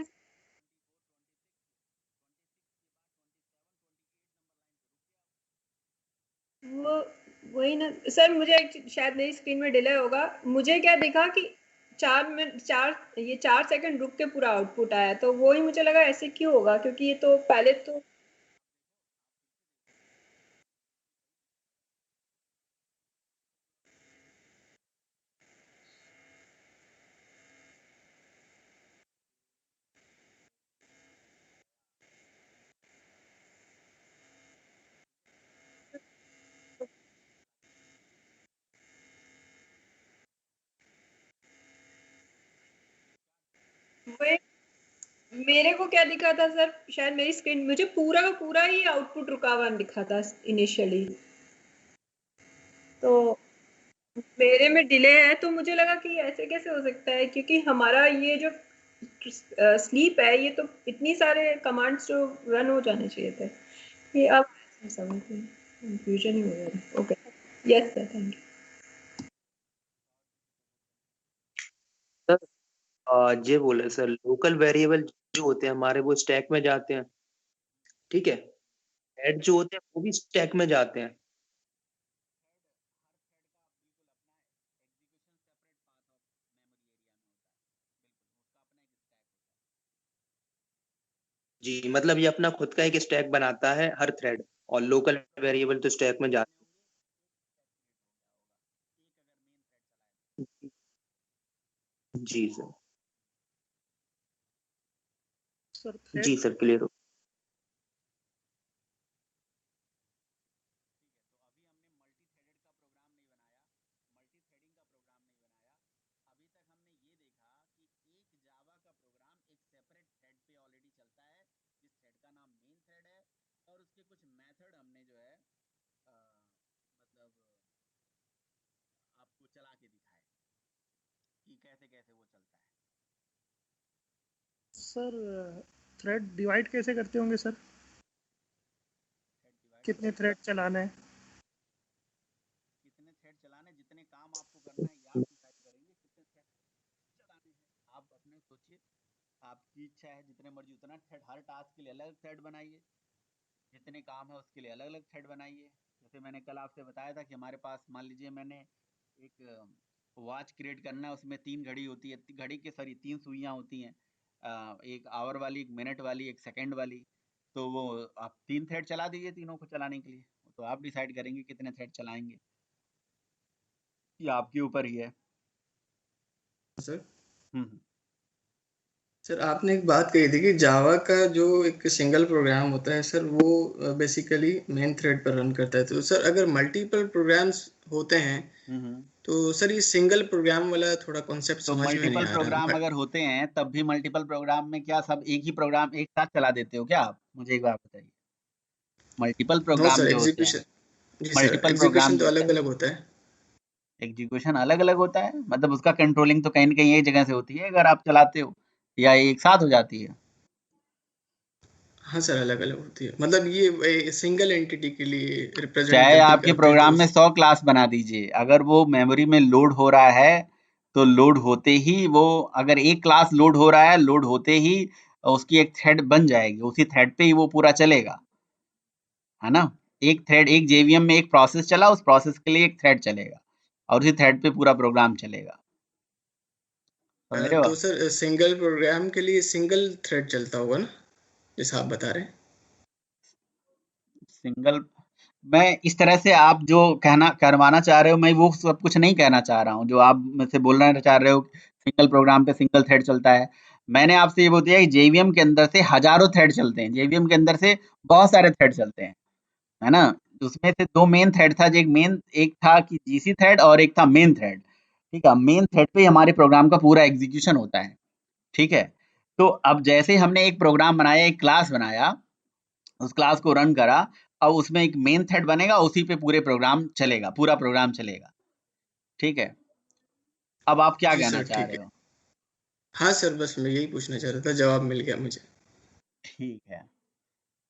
Speaker 1: के बाद 27 28
Speaker 4: वो वही ना सर, मुझे शायद मेरी स्क्रीन में डिले होगा, मुझे क्या दिखा कि 4 सेकंड रुक के पूरा आउटपुट आया, तो वो ही मुझे लगा ऐसे क्यों होगा, क्योंकि ये तो पहले तो वही मेरे को क्या दिखा था सर, शायद मेरी स्क्रीन, मुझे पूरा का पूरा ही आउटपुट रुका हुआ दिखा था इनिशियली, तो मेरे में डिले है, तो मुझे लगा कि ऐसे कैसे हो सकता है, क्योंकि हमारा ये जो स्लीप है, ये तो इतनी सारे कमांड्स जो रन हो जाने चाहिए थे, ये अब समझ में कंफ्यूजन ही हो रहा है। Okay, yes sir, thank you.
Speaker 2: Sir ये बोले सर, लोकल वेरिएबल जो होते हैं हमारे वो स्टैक में जाते हैं, ठीक है। हेड जो होते हैं वो भी स्टैक में जाते हैं। जी, मतलब ये अपना खुद का एक स्टैक बनाता है हर थ्रेड, और लोकल वेरिएबल तो स्टैक में जाते हैं। जी सर।
Speaker 3: सर थ्रेड
Speaker 2: जी सर, क्लियर हो।
Speaker 3: सर थ्रेड डिवाइड कैसे करते होंगे सर? कितने थ्रेड चलाना है?
Speaker 1: कितने थ्रेड चलाने, जितने काम आपको करना है ये आप डिसाइड करेंगे, कितने थ्रेड चलाने हैं आप अपने सोचिए, आपकी इच्छा है जितने मर्जी उतना थ्रेड, हर टास्क के लिए अलग थ्रेड बनाइए, जितने काम है उसके लिए अलग अलग थ्रेड बनाइए। जैसे मैंने कल आपसे बताया था कि हमारे पास मान लीजिए मैंने एक वॉच क्रिएट करना है, उसमें 3 घड़ी होती है, घड़ी के सॉरी 3 सुइयाँ होती हैं, एक आवर वाली, एक मिनट वाली, एक सेकंड वाली। तो वो आप 3 थ्रेड चला दीजिए तीनों को चलाने के लिए, तो आप डिसाइड करेंगे कितने थ्रेड चलाएंगे, ये आपके ऊपर ही है।
Speaker 5: सर
Speaker 1: हम्म।
Speaker 5: सर आपने एक बात कही थी कि जावा का जो एक सिंगल प्रोग्राम होता है सर, वो बेसिकली मेन थ्रेड पर रन करता है। तो सर अगर मल्टीपल प्रोग्राम्स होते हैं
Speaker 1: हम्म।
Speaker 5: तो सर ये सिंगल प्रोग्राम वाला थोड़ा कॉन्सेप्ट
Speaker 1: तो
Speaker 5: समझ में नहीं
Speaker 1: मल्टीपल
Speaker 5: आ
Speaker 1: प्रोग्राम
Speaker 5: रहा।
Speaker 1: अगर होते हैं तब भी मल्टीपल प्रोग्राम में क्या सब एक ही प्रोग्राम एक साथ चला देते हो क्या आप? मुझे एक बात बताइए। मल्टीपल
Speaker 5: नो
Speaker 1: प्रोग्राम
Speaker 5: सर,
Speaker 1: जो होते हैं,
Speaker 5: एग्जीक्यूशन, जी सर,
Speaker 1: मल्टीपल प्रोग्राम
Speaker 5: एग्जीक्यूशन
Speaker 1: जो
Speaker 5: तो
Speaker 1: होते
Speaker 5: अलग
Speaker 1: हैं,
Speaker 5: अलग होता है।
Speaker 1: एग्जीक्यूशन अलग अलग होता है, मतलब उसका कंट्रोलिंग तो कहीं ना कहीं एक जगह से होती है अगर आप चलाते हो, या एक साथ हो जाती है?
Speaker 5: हाँ सर, अलग अलग होती है, मतलब ये सिंगल एंटिटी के लिए रिप्रेजेंट
Speaker 1: चाहे
Speaker 5: जब भी
Speaker 1: आपके
Speaker 5: करते हैं तो
Speaker 1: प्रोग्राम में 100 क्लास बना दीजिए, अगर वो मेमोरी में लोड हो रहा है तो लोड होते ही वो, अगर एक क्लास लोड हो रहा है, लोड होते ही उसकी एक थ्रेड बन जाएगी, उसी थ्रेड पे ही वो पूरा चलेगा, है ना? एक थ्रेड, एक जेवीएम में एक प्रोसेस चला, उस प्रोसेस के लिए एक थ्रेड चलेगा और उसी थ्रेड पे पूरा प्रोग्राम चलेगा। समझ रहे हो
Speaker 5: तो
Speaker 1: आप?
Speaker 5: सर सिंगल प्रोग्राम के लिए सिंगल थ्रेड चलता होगा ना, जैसा आप बता रहे हैं।
Speaker 1: सिंगल, मैं इस तरह से आप जो कहना करवाना चाह रहे हो, मैं वो सब कुछ नहीं कहना चाह रहा हूँ जो आप मुझसे बोलना चाह रहे हो, सिंगल प्रोग्राम पे सिंगल थ्रेड चलता है। मैंने आपसे ये बोल दिया कि जेवीएम के अंदर से हजारों थ्रेड चलते हैं, जेवीएम के अंदर से बहुत सारे थ्रेड चलते हैं, है ना? उसमें से दो मेन थ्रेड था, जो एक था कि जीसी थ्रेड और एक था मेन थ्रेड। ठीक है, मेन थ्रेड पे ही हमारे प्रोग्राम का पूरा एग्जीक्यूशन होता है। ठीक है, तो अब जैसे हमने एक प्रोग्राम बनाया, एक क्लास बनाया, उस क्लास को रन करा, अब उसमें एक मेन थ्रेड बनेगा, उसी पे पूरे प्रोग्राम चलेगा, पूरा प्रोग्राम चलेगा। ठीक है, अब आप क्या
Speaker 5: जी
Speaker 1: कहना
Speaker 5: सर,
Speaker 1: चाह
Speaker 5: ठीक
Speaker 1: रहे
Speaker 5: है।
Speaker 1: हो?
Speaker 5: हाँ सर, बस मैं यही पूछना चाह रहा था, जवाब मिल गया मुझे।
Speaker 1: ठीक है,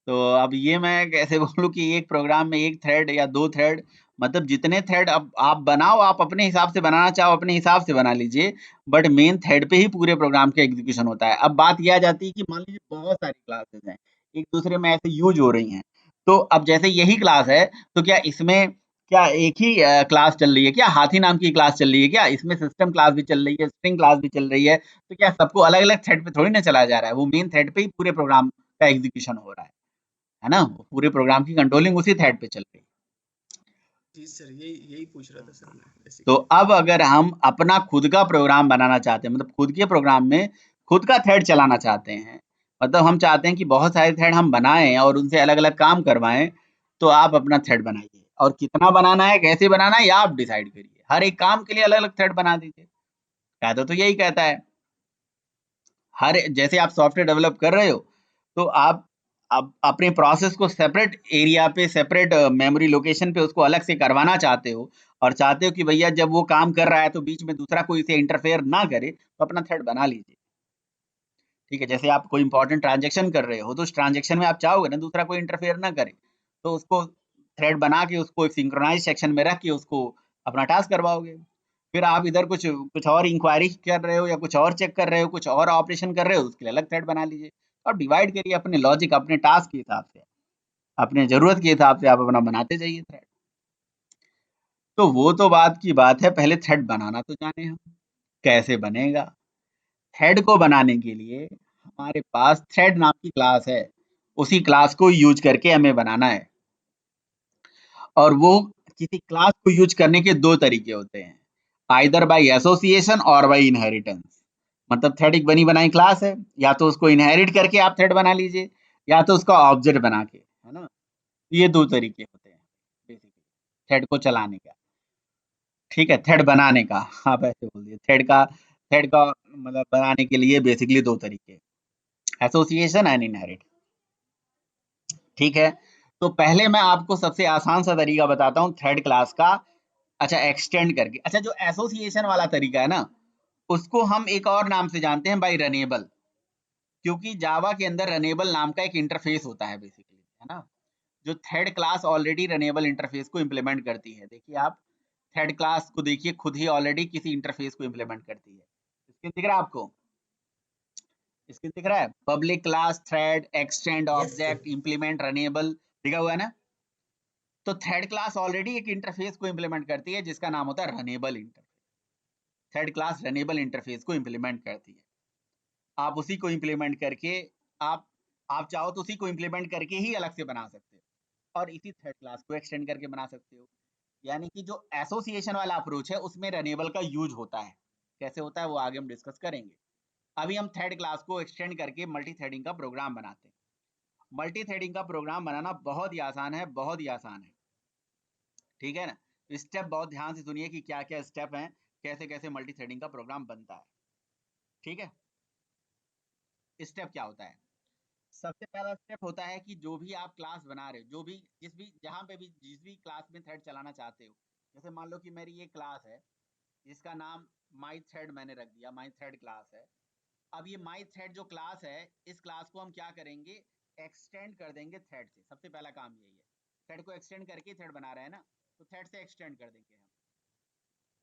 Speaker 1: तो अब ये मैं कैसे बोलूँ कि एक प्रोग्राम में एक थ्रेड या दो थ्रेड, मतलब जितने थ्रेड अब आप बनाओ, आप अपने हिसाब से बनाना चाहो अपने हिसाब से बना लीजिए, बट मेन थ्रेड पे ही पूरे प्रोग्राम का एग्जीक्यूशन होता है। अब बात यह आ जाती है कि मान लीजिए बहुत सारी क्लासेस हैं, एक दूसरे में ऐसे यूज हो रही हैं, तो अब जैसे यही क्लास है, तो क्या इसमें क्या एक ही क्लास चल रही है क्या? हाथी नाम की क्लास चल रही है क्या? इसमें सिस्टम क्लास भी चल रही है, स्ट्रिंग क्लास भी चल रही है, तो क्या सबको अलग अलग थ्रेड पे थोड़ी ना चला जा रहा है? वो मेन थ्रेड पे ही पूरे प्रोग्राम का एग्जीक्यूशन हो रहा है ना? पूरे प्रोग्राम की कंट्रोलिंग उसी थ्रेड पे चल रही है।
Speaker 5: जी सर, यही पूछ रहा था सर मैं
Speaker 1: तो
Speaker 5: बेसिकली।
Speaker 1: अब अगर हम अपना खुद का प्रोग्राम बनाना चाहते हैं, मतलब खुद के प्रोग्राम में खुद का थ्रेड चलाना चाहते हैं, मतलब हम चाहते हैं कि बहुत सारे थ्रेड हम बनाएं और उनसे अलग अलग काम करवाएं, तो आप अपना थ्रेड बनाइए, और कितना बनाना है, कैसे बनाना है, या आप डिसाइड करिए। हर एक काम के लिए अलग अलग थ्रेड बना दीजिए। कायदा तो यही कहता है। हर जैसे आप सॉफ्टवेयर डेवलप कर रहे हो, तो आप अपने प्रोसेस को सेपरेट एरिया पे, सेपरेट मेमोरी लोकेशन पे उसको अलग से करवाना चाहते हो, और चाहते हो कि भैया जब वो काम कर रहा है तो बीच में दूसरा कोई इसे इंटरफेयर ना करे, तो अपना थ्रेड बना लीजिए। ठीक है, जैसे आप कोई इंपॉर्टेंट ट्रांजेक्शन कर रहे हो, तो उस ट्रांजेक्शन में आप चाहोगे ना दूसरा कोई इंटरफेयर ना करे, तो उसको थ्रेड बना के उसको एक सिंक्रोनाइज सेक्शन में रख के उसको अपना टास्क करवाओगे। फिर आप इधर कुछ कुछ और इंक्वायरी कर रहे हो, या कुछ और चेक कर रहे हो, कुछ और ऑपरेशन कर रहे हो, उसके लिए अलग थ्रेड बना लीजिए। आप डिवाइड करिए अपने लॉजिक, अपने टास्क के हिसाब से, अपने जरूरत के हिसाब से आप अपना बनाते जाइए थ्रेड। तो वो तो बात की बात है, पहले थ्रेड बनाना तो जाने हम कैसे बनेगा। थ्रेड को बनाने के लिए हमारे पास थ्रेड नाम की क्लास है, उसी क्लास को यूज करके हमें बनाना है। और वो किसी क्लास को यूज करने के दो तरीके होते हैं, आइदर बाय एसोसिएशन और बाय इनहेरिटेंस। मतलब थ्रेड एक बनी बनाई क्लास है, या तो उसको इनहेरिट करके आप थ्रेड बना लीजिए, या तो उसका ऑब्जेक्ट बना के, है ना? ये दो तरीके होते हैं बेसिकली थ्रेड को चलाने का। ठीक है, थ्रेड बनाने का, आप ऐसे बोल दिए, थ्रेड का मतलब बनाने के लिए बेसिकली दो तरीके, एसोसिएशन एंड इनहेरिट। ठीक है, तो पहले मैं आपको सबसे आसान सा तरीका बताता हूँ थ्रेड क्लास का। अच्छा, एक्सटेंड करके। अच्छा, जो एसोसिएशन वाला तरीका है ना, उसको हम एक और नाम से जानते हैं, बाय रनेबल। क्योंकि जावा के अंदर रनेबल नाम का एक इंटरफेस होता है बेसिकली, है ना? जो thread class already runnable interface को इम्प्लीमेंट करती है। देखिए, आप थ्रेड क्लास को देखिए, खुद ही ऑलरेडी किसी इंटरफेस को इम्प्लीमेंट करती है। स्क्रीन दिख रहा है आपको? स्क्रीन दिख रहा है? Public class, thread, extend, object, implement, runnable, लिखा हुआ है ना? तो थ्रेड क्लास ऑलरेडी एक इंटरफेस को इम्प्लीमेंट करती है जिसका नाम होता है runnable interface. Thread class runnable interface को इम्प्लीमेंट करती है। आप उसी को इम्प्लीमेंट करके आप आप चाहो तो उसी को इम्प्लीमेंट करके ही अलग से बना सकते हो, और इसी थ्रेड क्लास को एक्सटेंड करके बना सकते हो। यानी कि जो एसोसिएशन वाला अप्रोच है उसमें रनेबल का यूज होता है। कैसे होता है वो आगे हम डिस्कस करेंगे। अभी हम थ्रेड क्लास को एक्सटेंड करके मल्टी थ्रेडिंग का प्रोग्राम बनाते हैं। मल्टी थ्रेडिंग का प्रोग्राम बनाना बहुत ही आसान है, बहुत ही आसान है। ठीक है ना? स्टेप बहुत ध्यान से सुनिए कि क्या क्या स्टेप हैं, कैसे कैसे मल्टी थ्रेडिंग का प्रोग्राम बनता है। ठीक है, स्टेप क्या होता है? सबसे पहला स्टेप होता है कि जो भी आप क्लास बना रहे हो, जो भी जहां पे भी जिस भी क्लास में थ्रेड चलाना चाहते हो, जैसे मान लो कि मेरी ये क्लास है जिसका नाम माई थ्रेड मैंने रख दिया, माई थ्रेड क्लास है। अब ये माई थ्रेड जो क्लास है, इस क्लास को हम क्या करेंगे, एक्सटेंड कर देंगे थ्रेड से। सबसे पहला काम यही है, थ्रेड को एक्सटेंड करके थ्रेड बना रहे हैं ना, तो थ्रेड से एक्सटेंड कर देंगे हम।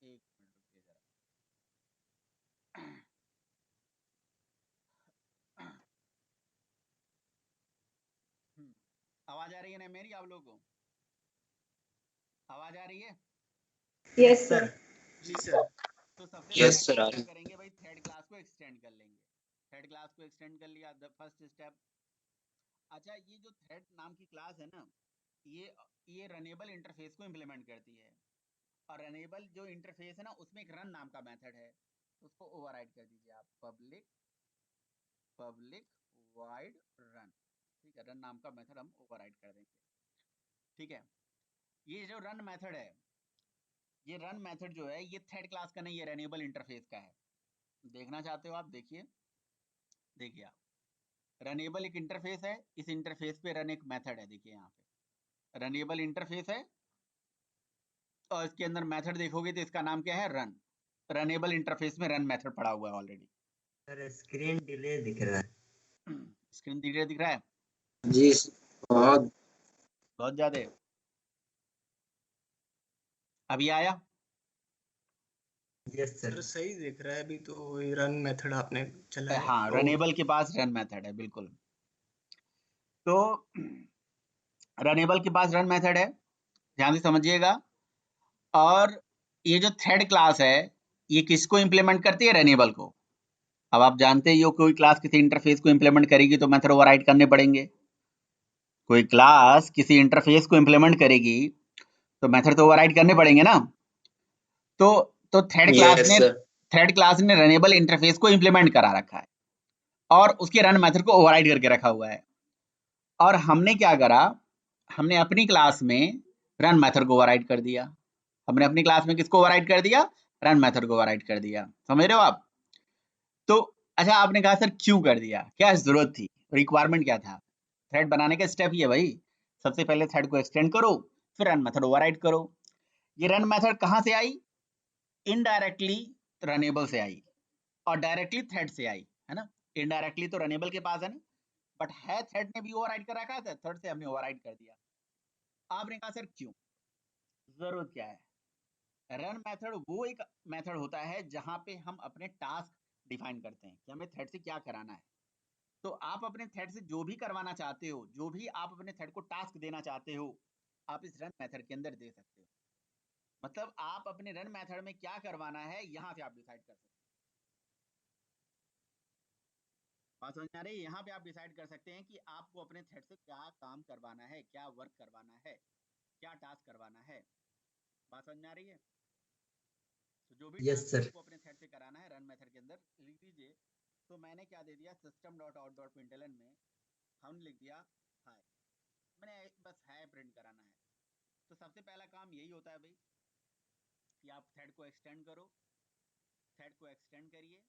Speaker 1: एक मिनट रुकिए जरा। आवाज आ रही है ना मेरी आप लोगों को? आवाज आ रही है?
Speaker 4: Yes sir.
Speaker 5: जी सर।
Speaker 1: तो सबसे
Speaker 2: यस
Speaker 1: पहले
Speaker 2: सर।
Speaker 1: हम क्या करेंगे भाई, थ्रेड क्लास को एक्सटेंड कर लेंगे। थ्रेड क्लास को एक्सटेंड कर लिया, द फर्स्ट स्टेप। अच्छा, ये जो थ्रेड नाम की क्लास है ना, ये रनेबल इंटरफेस को इम्प्लीमेंट करती है, और रनेबल जो इंटरफेस है ना, उसमें एक रन नाम का मेथड है, उसको ओवरराइड कर दीजिए आप, पब्लिक वाइड रन। ठीक है, रन नाम का मेथड हम ओवरराइड कर देंगे। ठीक है, ये जो रन मेथड है, ये रन मेथड जो है, ये थ्रेड क्लास का नहीं है, रनेबल इंटरफेस का है। देखना चाहते हो आप? देखिए आप, रनेबल एक इंटरफेस है, इस इंटरफेस पे रन एक मेथड है। देखिए यहाँ पे रनेबल इंटरफेस है, और इसके अंदर मेथड देखोगे तो इसका नाम क्या है, रन। रनेबल इंटरफेस में रन मेथड पड़ा हुआ है ऑलरेडी।
Speaker 6: सर स्क्रीन डिले दिख रहा है।
Speaker 1: स्क्रीन डिले दिख रहा है?
Speaker 2: जी बहुत।
Speaker 1: बहुत ज्यादा। अभी आया?
Speaker 6: Yes
Speaker 5: sir
Speaker 6: sir.
Speaker 5: सही दिख रहा है अभी तो, ये रन मेथड आपने चलाया
Speaker 1: हाँ,
Speaker 5: तो।
Speaker 1: रनेबल के पास रन मेथड है, बिल्कुल। तो रनेबल के पास रन मेथड है, ध्यान से समझिएगा। और ये जो थ्रेड क्लास है ये किसको इम्प्लीमेंट करती है? रनेबल को। अब आप जानते ही हो कोई क्लास किसी इंटरफेस को इम्प्लीमेंट करेगी तो मेथड ओवरराइड करने पड़ेंगे। कोई क्लास किसी इंटरफेस को इम्प्लीमेंट करेगी तो मेथड तो ओवरराइड करने पड़ेंगे ना। तो
Speaker 2: यस सर।
Speaker 1: थ्रेड क्लास ने रनेबल इंटरफेस को इम्प्लीमेंट करा रखा है और उसके रन मेथड को ओवरराइड करके रखा हुआ है। और हमने क्या करा, हमने अपनी क्लास में रन मेथड को ओवरराइड कर दिया। हमने अपनी क्लास में किसको ओवरराइड कर दिया? रन मेथड को ओवरराइड कर दिया। समझ रहे हो आप? तो अच्छा, आपने कहा सर क्यों कर दिया, क्या जरूरत थी, रिक्वायरमेंट क्या था? थ्रेड बनाने का स्टेप ही है भाई, सबसे पहले थ्रेड को एक्सटेंड करो, फिर रन मेथड ओवरराइड करो। ये रन मेथड कहां से आई? इनडायरेक्टली रनेबल से आई और डायरेक्टली थ्रेड से आई, है ना। इनडायरेक्टली तो रनेबल के पास है ना, बट है थ्रेड ने भी ओवरराइड कर रखा था, थ्रेड से हमने ओवरराइड कर दिया। आपने कहा सर क्यों, जरूरत क्या है? रन मेथड वो एक मेथड होता है जहां पे हम अपने टास्क डिफाइन करते हैं कि हमें थ्रेड से क्या कराना है। तो आप अपने थ्रेड से जो भी करवाना चाहते हो, जो भी आप अपने थ्रेड को टास्क देना चाहते हो, आप इस रन मेथड के अंदर दे सकते हो। मतलब आप अपने रन मेथड में क्या करवाना है यहां से आप डिसाइड कर सकते हो। बात समझ आ रही है? यहाँ पे आप डिसाइड कर सकते हैं कि आपको अपने थ्रेड से क्या काम करवाना है, क्या वर्क करवाना है, क्या टास्क करवाना है। बात समझ में आ रही है? तो जो भी
Speaker 6: यस
Speaker 1: टास्क
Speaker 6: सर।
Speaker 1: आपको अपने थ्रेड से कराना है रन मेथड के अंदर लिख दीजिए। तो मैंने क्या दे दिया, system dot out dot println में हमने लिख दिया हाय। मैंने बस हाय प्रिंट कराना है। तो सबसे पहला काम यही होता है भाई कि आप थ्रेड को एक्सटेंड करो, थ्रेड को एक्सटेंड करिए,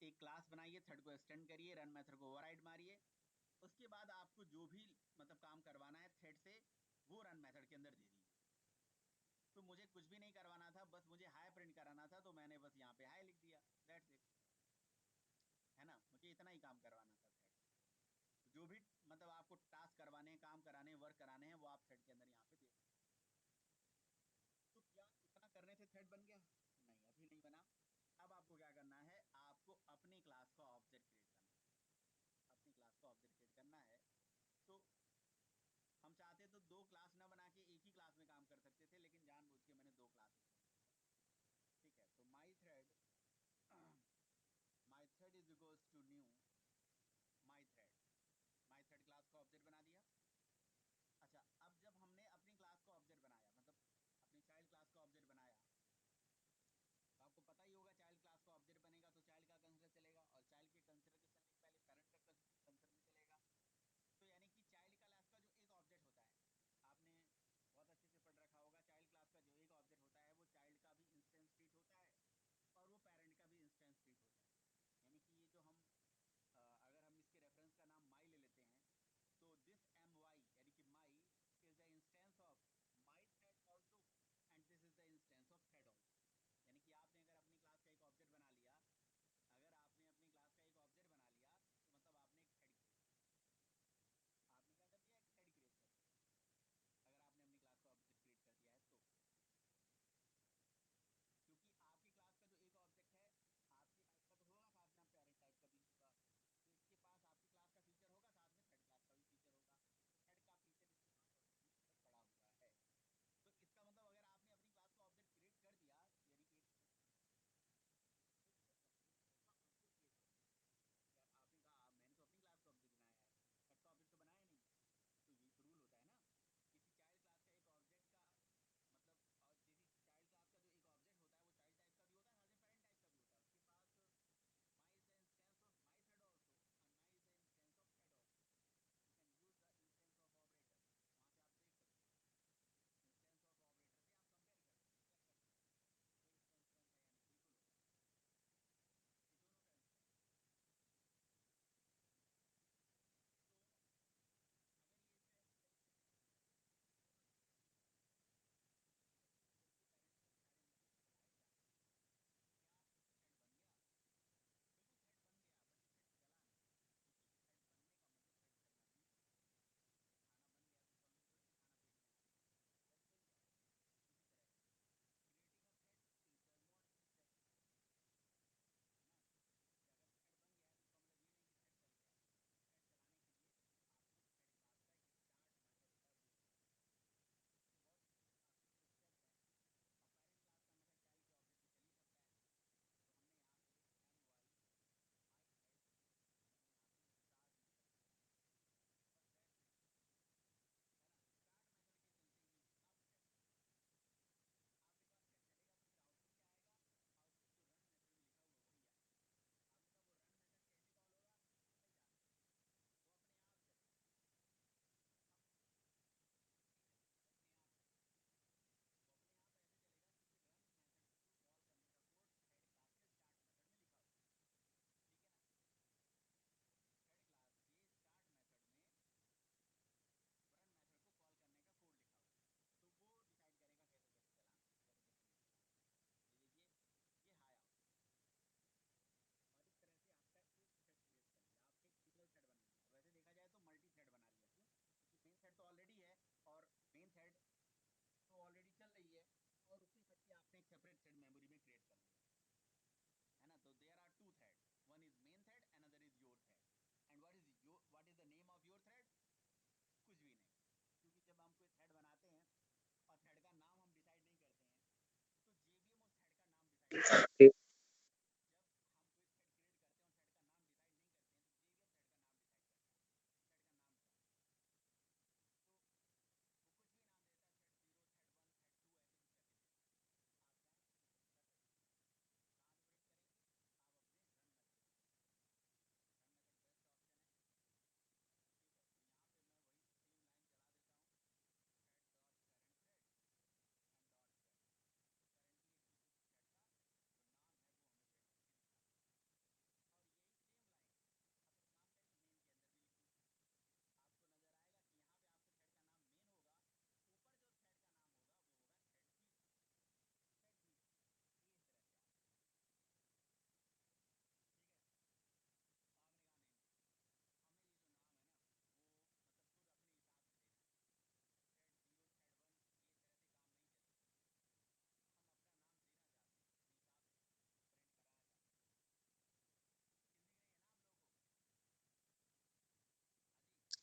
Speaker 1: एक क्लास बनाइए, थ्रेड को एक्सटेंड करिए, रन मेथड को ओवरराइड मारिए। उसके बाद आपको जो भी मतलब काम करवाना है थ्रेड से वो रन मेथड के अंदर दे दीजिए। तो मुझे कुछ भी नहीं करवाना था, बस मुझे हाई प्रिंट कराना था, तो मैंने बस यहाँ पे हाई लिख दिया, दैट्स इट, है ना। मुझे इतना ही काम करवाना था थ्रेड। तो जो भी मतलब आपको टास्क करवाने हैं, काम कराने हैं, वर्क कराने हैं, वो आप थ्रेड के अंदर यहाँ पे दे सकते हैं। तो क्या इतना करने से थ्रेड बन गया? नहीं, अभी नहीं बना। अब आपको क्या करना है, आपको अपनी क्लास का ऑब्जेक्ट क्रिएट करना है। अपनी क्लास का ऑब्जेक्ट क्रिएट करना है। तो हम चाहते तो दो क्लास ना बना के एक ही क्लास में काम कर सकते थे, लेकिन जानबूझ के मैंने दो क्लास बनाई। ठीक है, तो my thread is equals to new my thread. My thread class का ऑब्जेक्ट बना दिया। अच्छा, अब जब हमने अपनी क्लास का ऑब्जेक्ट बनाया, मतलब अपनी चाइल्ड क्लास का ऑब्जेक्ट बनाया, तो आपको पता ही होगा चाइल्ड क्लास का ऑब्जेक्ट बनेगा तो चाइल्ड का कंसिडर चलेगा, और चाइल्ड के कंसिडर के पहले पेरेंट का कंसिडर में चलेगा। तो यानी कि चाइल्ड क्लास का जो एक ऑब्जेक्ट होता है, आपने बहुत अच्छे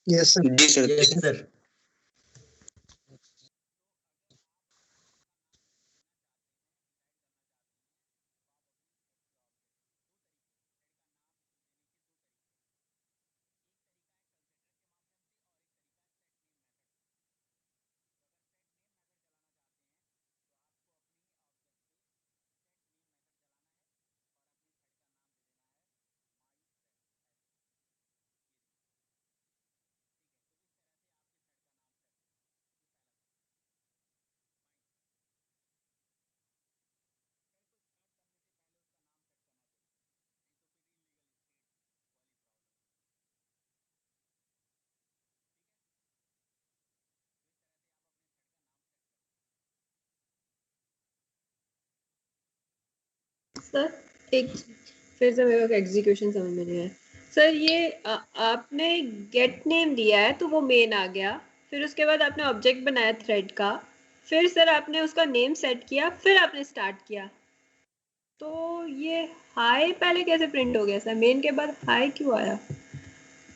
Speaker 5: यस सर।
Speaker 2: जी सर।
Speaker 6: Yes sir.
Speaker 4: सर एक फिर से मेरे को एग्जीक्यूशन समझ में नहीं आया सर। ये आपने गेट नेम दिया है तो वो मेन आ गया, फिर उसके बाद आपने ऑब्जेक्ट बनाया थ्रेड का, फिर सर आपने उसका नेम सेट किया, फिर आपने स्टार्ट किया। तो ये हाई पहले कैसे प्रिंट हो गया सर? मेन के बाद हाई क्यों आया?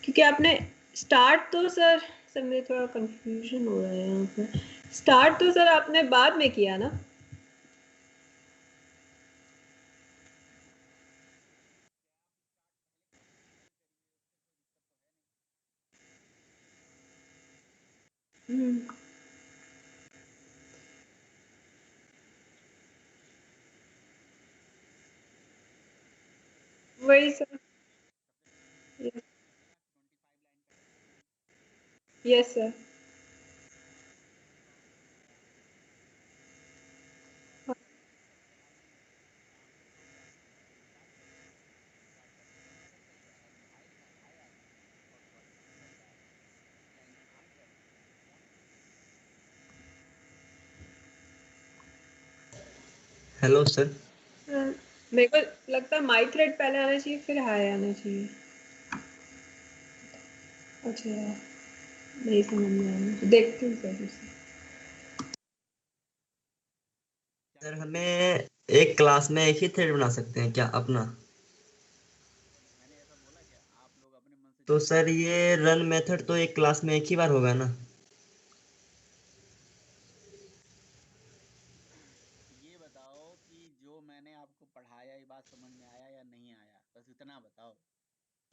Speaker 4: क्योंकि आपने स्टार्ट तो सर मुझे थोड़ा कंफ्यूजन हो रहा है यहाँ पर। स्टार्ट तो सर आपने बाद में किया ना? वही sir. Yes sir.
Speaker 6: Hello sir.
Speaker 4: मेरे को लगता है माई थ्रेड पहले आना चाहिए फिर हाई आना चाहिए। अच्छा नहीं समझ में आया, देखती हूँ सर फिर से।
Speaker 6: सर हमें एक क्लास में एक ही थ्रेड बना सकते हैं क्या अपना? तो सर ये रन मेथड तो एक क्लास में एक ही बार होगा ना?
Speaker 1: ये बताओ कि जो मैंने आपको पढ़ाया ये बात समझ में आया या नहीं आया, बस इतना बताओ।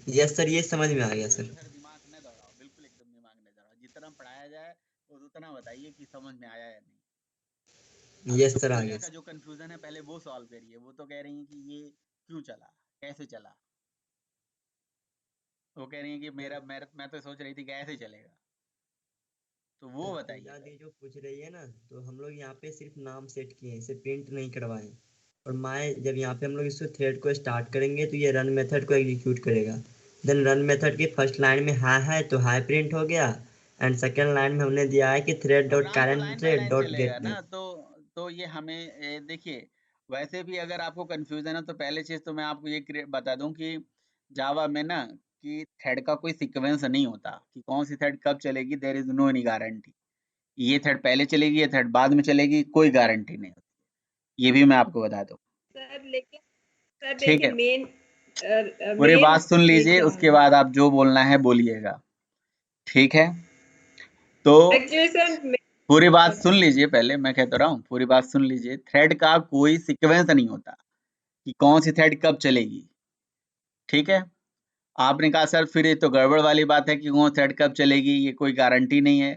Speaker 6: यस सर, ये समझ में आ गया सर।
Speaker 1: इधर दिमाग न दौड़ाओ, बिल्कुल एकदम दिमाग न दौड़ाओ। जितना पढ़ाया जाए वो उतना बताइए कि समझ में आया या नहीं।
Speaker 6: यस सर, आ
Speaker 1: प्रिया
Speaker 6: गया
Speaker 1: का
Speaker 6: सर।
Speaker 1: जो कंफ्यूजन है पहले वो सॉल्व करिए। वो तो कह रही है कि ये क्यों चला, कैसे चला। वो कह रही है कि मैं तो सोच रही थी कैसे चलेगा, तो वो
Speaker 6: सर
Speaker 1: बताइए
Speaker 6: पूजा दी
Speaker 1: पहले।
Speaker 6: जो पूछ रही है ना, तो हम लोग यहाँ पे सिर्फ नाम सेट किए हैं, इसे प्रिंट नहीं करवाए। और माय जब यहाँ पे हम लोग इस थ्रेड को स्टार्ट करेंगे तो ये रन मेथड को एग्जीक्यूट करेगा। देन रन मेथड की फर्स्ट लाइन में हाई है तो हाई प्रिंट हो गया, एंड सेकेंड लाइन में हमने दिया है कि थ्रेड डॉट
Speaker 1: प्रोग्राम तो
Speaker 6: current
Speaker 1: line by
Speaker 6: thread
Speaker 1: line
Speaker 6: dot
Speaker 1: चलेगा
Speaker 6: गेट
Speaker 1: ना।
Speaker 6: नेम।
Speaker 1: तो ये हमें देखिए, वैसे भी अगर आपको कंफ्यूजन है तो पहले चीज तो मैं आपको ये बता दूं कि जावा में ना कि थ्रेड का कोई सीक्वेंस नहीं होता कि कौन सी थ्रेड कब चलेगी। There is no any guarantee. ये थ्रेड पहले चलेगी, ये थ्रेड बाद में चलेगी, कोई गारंटी नहीं होती। ये भी मैं आपको बता दूं।
Speaker 4: सर लेकिन सर
Speaker 1: ठीक
Speaker 4: देखिए
Speaker 1: है,
Speaker 4: मेन
Speaker 1: पूरी
Speaker 4: मेन
Speaker 1: बात सुन
Speaker 4: ये
Speaker 1: लीजिए,
Speaker 4: क्या
Speaker 1: उसके
Speaker 4: है
Speaker 1: बाद आप जो बोलना है बोलिएगा। ठीक है, तो
Speaker 4: एक्चुअली सर
Speaker 1: पूरी बात सुन लीजिए। पहले मैं कहता रहा हूँ, पूरी बात सुन लीजिए। थ्रेड का कोई सीक्वेंस नहीं होता। कि कौन सी थ्रेड कब चलेगी। ठीक है, आपने कहा सर फिर ये तो गड़बड़ वाली बात है कि कौन थ्रेड कब चलेगी, ये कोई गारंटी नहीं है।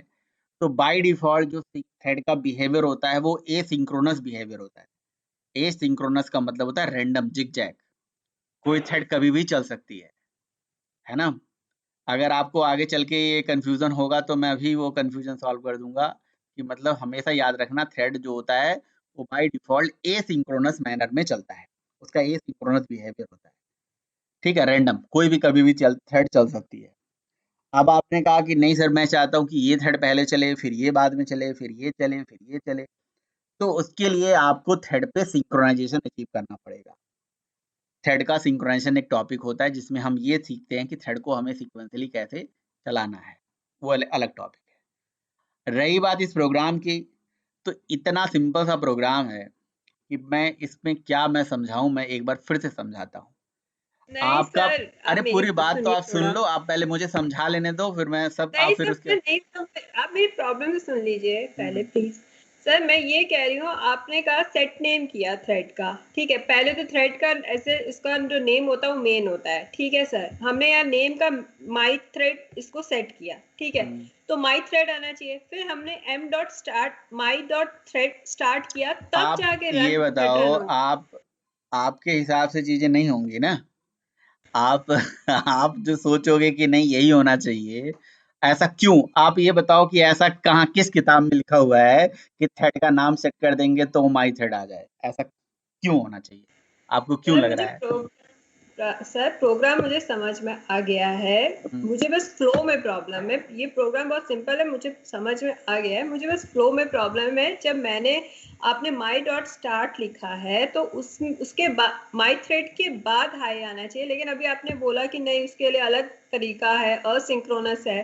Speaker 1: तो बाय डिफॉल्ट जो थ्रेड का बिहेवियर होता है वो एसिंक्रोनस बिहेवियर होता है। एसिंक्रोनस का मतलब होता है रैंडम, जिगजैग, कोई थ्रेड कभी भी चल सकती है ना। अगर आपको आगे चल के ये कंफ्यूजन होगा तो मैं अभी वो कंफ्यूजन सॉल्व कर दूंगा कि मतलब हमेशा याद रखना थ्रेड जो होता है वो बाय डिफॉल्ट एसिंक्रोनस मैनर में चलता है, उसका एसिंक्रोनस बिहेवियर होता है। ठीक है, रैंडम, कोई भी कभी भी थ्रेड चल सकती है। अब आपने कहा कि नहीं सर मैं चाहता हूँ कि ये थ्रेड पहले चले, फिर ये बाद में चले, फिर ये चले, फिर ये चले, तो उसके लिए आपको थ्रेड पे सिंक्रोनाइजेशन अचीव करना पड़ेगा। थ्रेड का सिंक्रोनाइजेशन एक टॉपिक होता है जिसमें हम ये सीखते हैं कि थ्रेड को हमें सीक्वेंशियली कैसे चलाना है, वो अलग टॉपिक है। रही बात इस प्रोग्राम की, तो इतना सिंपल सा प्रोग्राम है कि मैं इसमें क्या मैं समझाऊं, मैं एक बार फिर से समझाता हूँ
Speaker 4: नहीं
Speaker 1: आपका।
Speaker 4: सर,
Speaker 1: अरे
Speaker 4: आप मेरी
Speaker 1: पूरी बात तो
Speaker 4: सुनिए
Speaker 1: आप सुन
Speaker 4: थोड़ा।
Speaker 1: लो, आप पहले मुझे समझा लेने दो, फिर मैं सब
Speaker 4: नहीं
Speaker 1: आप फिर
Speaker 4: सर,
Speaker 1: उसके
Speaker 4: मैं नहीं आप मेरी प्रॉब्लम तो सुन लीजिए पहले प्लीज। सर मैं ये कह रही हूँ, आपने कहा सेट नेम किया थ्रेड का, ठीक है। पहले तो थ्रेड का ऐसे इसका जो नेम होता है वो मेन होता है, ठीक है सर। हमने यहाँ नेम का माई थ्रेड इसको सेट किया, ठीक है। तो माई थ्रेड आना चाहिए, फिर हमने m dot start my dot thread start किया, तब
Speaker 1: आप
Speaker 4: जाके
Speaker 1: ये
Speaker 4: रन थ्रेड
Speaker 1: बताओ,
Speaker 4: रन होगा।
Speaker 1: आपके हिसाब से चीजें नहीं होंगी ना। आप आप जो सोचोगे कि नहीं यही होना चाहिए, ऐसा क्यों? आप ये बताओ कि ऐसा कहाँ किस किताब में लिखा हुआ है कि थ्रेड का नाम सेट कर देंगे तो माई थ्रेड आ जाए, ऐसा क्यों होना चाहिए? आपको क्यों
Speaker 4: सर
Speaker 1: लग
Speaker 4: मुझे
Speaker 1: रहा है?
Speaker 4: सर प्रोग्राम मुझे समझ में आ गया है, मुझे बस फ्लो में प्रॉब्लम है। ये प्रोग्राम बहुत सिंपल है, मुझे समझ में आ गया है, मुझे बस फ्लो में प्रॉब्लम है। जब मैंने आपने माई डॉट स्टार्ट लिखा है तो उसके बाद माई थ्रेड के बाद हाई आना चाहिए, लेकिन अभी आपने बोला कि नहीं उसके लिए अलग तरीका है, असिंक्रोनस है,